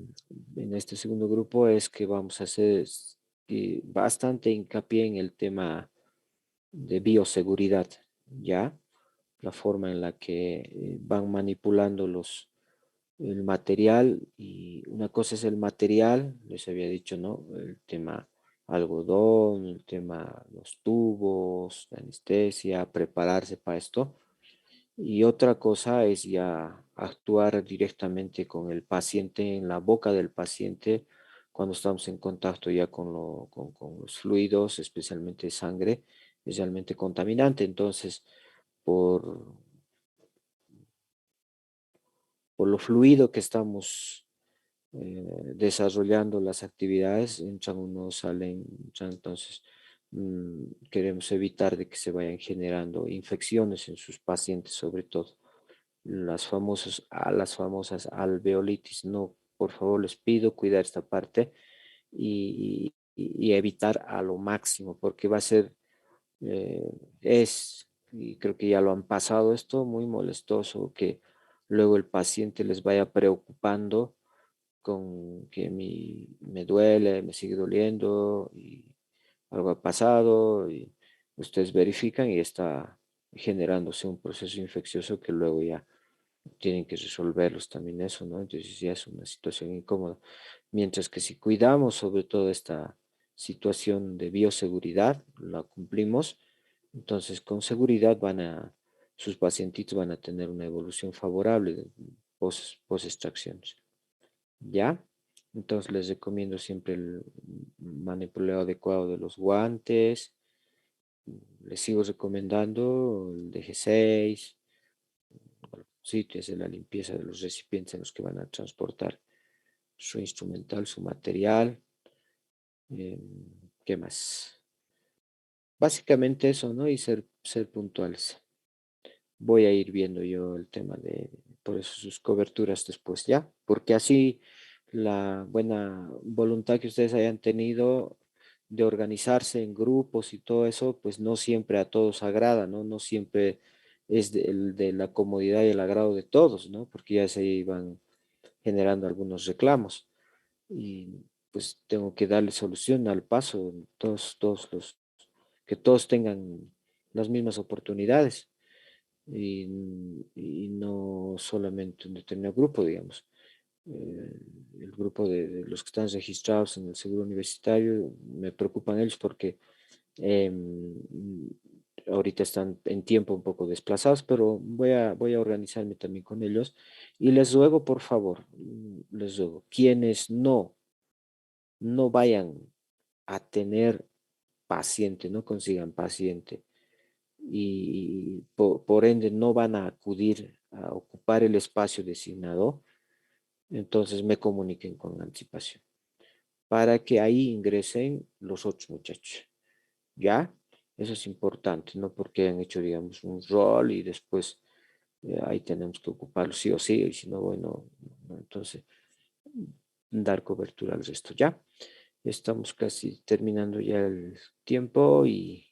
en este segundo grupo es que vamos a hacer bastante hincapié en el tema de bioseguridad, ¿ya? La forma en la que van manipulando el material, y una cosa es el material, les había dicho, ¿no? El tema algodón, el tema los tubos, la anestesia, prepararse para esto. Y otra cosa es ya actuar directamente con el paciente, en la boca del paciente, cuando estamos en contacto ya con los fluidos, especialmente sangre, es realmente contaminante. Entonces, por, por lo fluido que estamos desarrollando las actividades, entran unos, salen, entran, entonces queremos evitar de que se vayan generando infecciones en sus pacientes, sobre todo las famosas alveolitis. No, por favor, les pido cuidar esta parte y evitar a lo máximo, porque va a ser, eh, y creo que ya lo han pasado esto, muy molestoso que luego el paciente les vaya preocupando con que me duele, me sigue doliendo y algo ha pasado y ustedes verifican y está generándose un proceso infeccioso que luego ya tienen que resolverlos también eso, ¿no? Entonces ya es una situación incómoda. Mientras que si cuidamos sobre todo esta situación de bioseguridad, la cumplimos, entonces con seguridad sus pacientitos van a tener una evolución favorable post-extracciones. ¿Ya? Entonces les recomiendo siempre el manipuleo adecuado de los guantes. Les sigo recomendando el DG6, sitios de la limpieza de los recipientes en los que van a transportar su instrumental, su material. Eh, ¿Qué más? Básicamente eso, ¿no? Y ser puntuales. Voy a ir viendo yo el tema por eso sus coberturas después, ¿ya? Porque así la buena voluntad que ustedes hayan tenido de organizarse en grupos y todo eso, pues no siempre a todos agrada, ¿no? No siempre es de la comodidad y el agrado de todos, ¿no? Porque ya se iban generando algunos reclamos y pues tengo que darle solución al paso, que todos tengan las mismas oportunidades y no solamente un determinado grupo, digamos. El grupo de los que están registrados en el seguro universitario, me preocupan ellos porque ahorita están en tiempo un poco desplazados, pero voy a organizarme también con ellos y les ruego, por favor, les ruego, quienes no vayan a tener paciente, no consigan paciente y por ende no van a acudir a ocupar el espacio designado, entonces me comuniquen con anticipación para que ahí ingresen los otros muchachos. ¿Ya? Eso es importante, no porque han hecho, digamos, un rol y después ahí tenemos que ocuparlo sí o sí, y si no, bueno, entonces dar cobertura al resto, ¿ya? Estamos casi terminando ya el tiempo y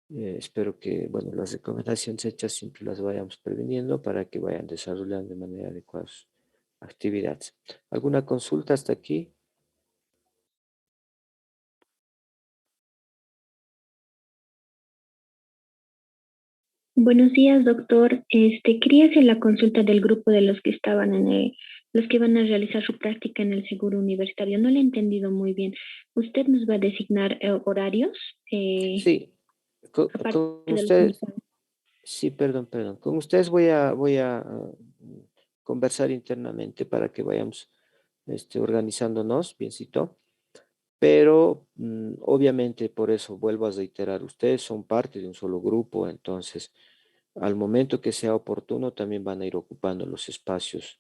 espero que, bueno, las recomendaciones hechas siempre las vayamos previniendo para que vayan desarrollando de manera adecuada sus actividades. ¿Alguna consulta hasta aquí? Buenos días, doctor. Quería hacer la consulta del grupo de los que estaban los que van a realizar su práctica en el seguro universitario. No le he entendido muy bien. ¿Usted nos va a designar horarios Sí, aparte con de los ustedes, indicados? sí, perdón. Con ustedes voy a conversar internamente para que vayamos organizándonos, biencito. Pero obviamente por eso vuelvo a reiterar, ustedes son parte de un solo grupo, entonces al momento que sea oportuno también van a ir ocupando los espacios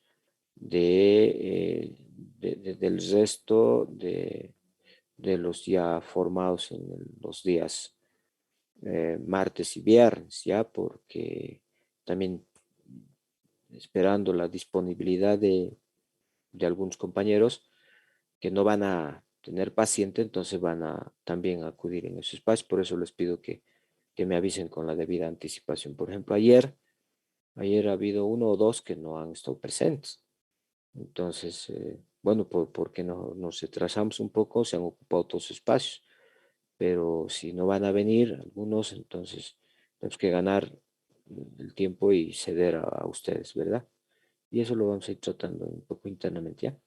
del resto de los ya formados en los días martes y viernes, ¿ya? Porque también esperando la disponibilidad de algunos compañeros que no van a tener paciente, entonces van a también acudir en ese espacio. Por eso les pido que me avisen con la debida anticipación. Por ejemplo, ayer ha habido uno o dos que no han estado presentes. Entonces, bueno, porque nos retrasamos un poco, se han ocupado otros espacios. Pero si no van a venir algunos, entonces tenemos que ganar el tiempo y ceder a ustedes, ¿verdad? Y eso lo vamos a ir tratando un poco internamente, ¿ya?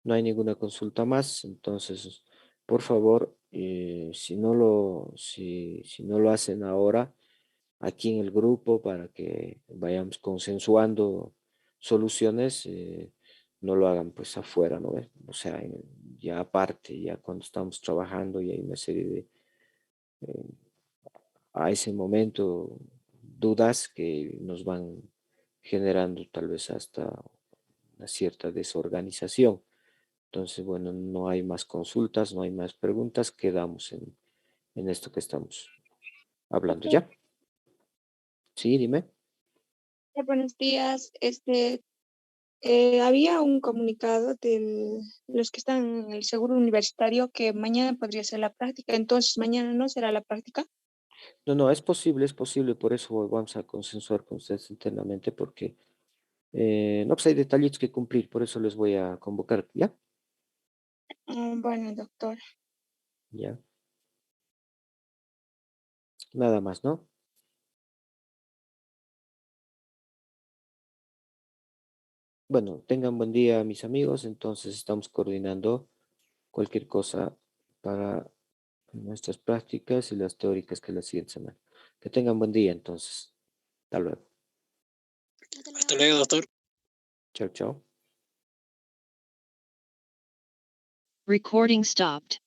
No hay ninguna consulta más, entonces, por favor, si no lo hacen ahora, aquí en el grupo para que vayamos consensuando soluciones, no lo hagan pues afuera, ¿no ves? O sea, ya aparte, ya cuando estamos trabajando y hay una serie de, eh, a ese momento, dudas que nos van generando tal vez hasta una cierta desorganización. Entonces, bueno, no hay más consultas, no hay más preguntas, quedamos en esto que estamos hablando, Doctor, ¿ya? Sí, dime. buenos días. Había un comunicado de los que están en el seguro universitario que mañana podría ser la práctica. Entonces, mañana no será la práctica. No, es posible, por eso vamos a consensuar con ustedes internamente, porque no, pues hay detallitos que cumplir, por eso les voy a convocar, ¿ya? Bueno, doctor. Ya, nada más, ¿no? Bueno, tengan buen día, mis amigos, entonces estamos coordinando cualquier cosa para nuestras prácticas y las teóricas que la siguiente semana. Que tengan buen día, entonces. Hasta luego. Hasta luego, doctor. Chao, chao. Recording stopped.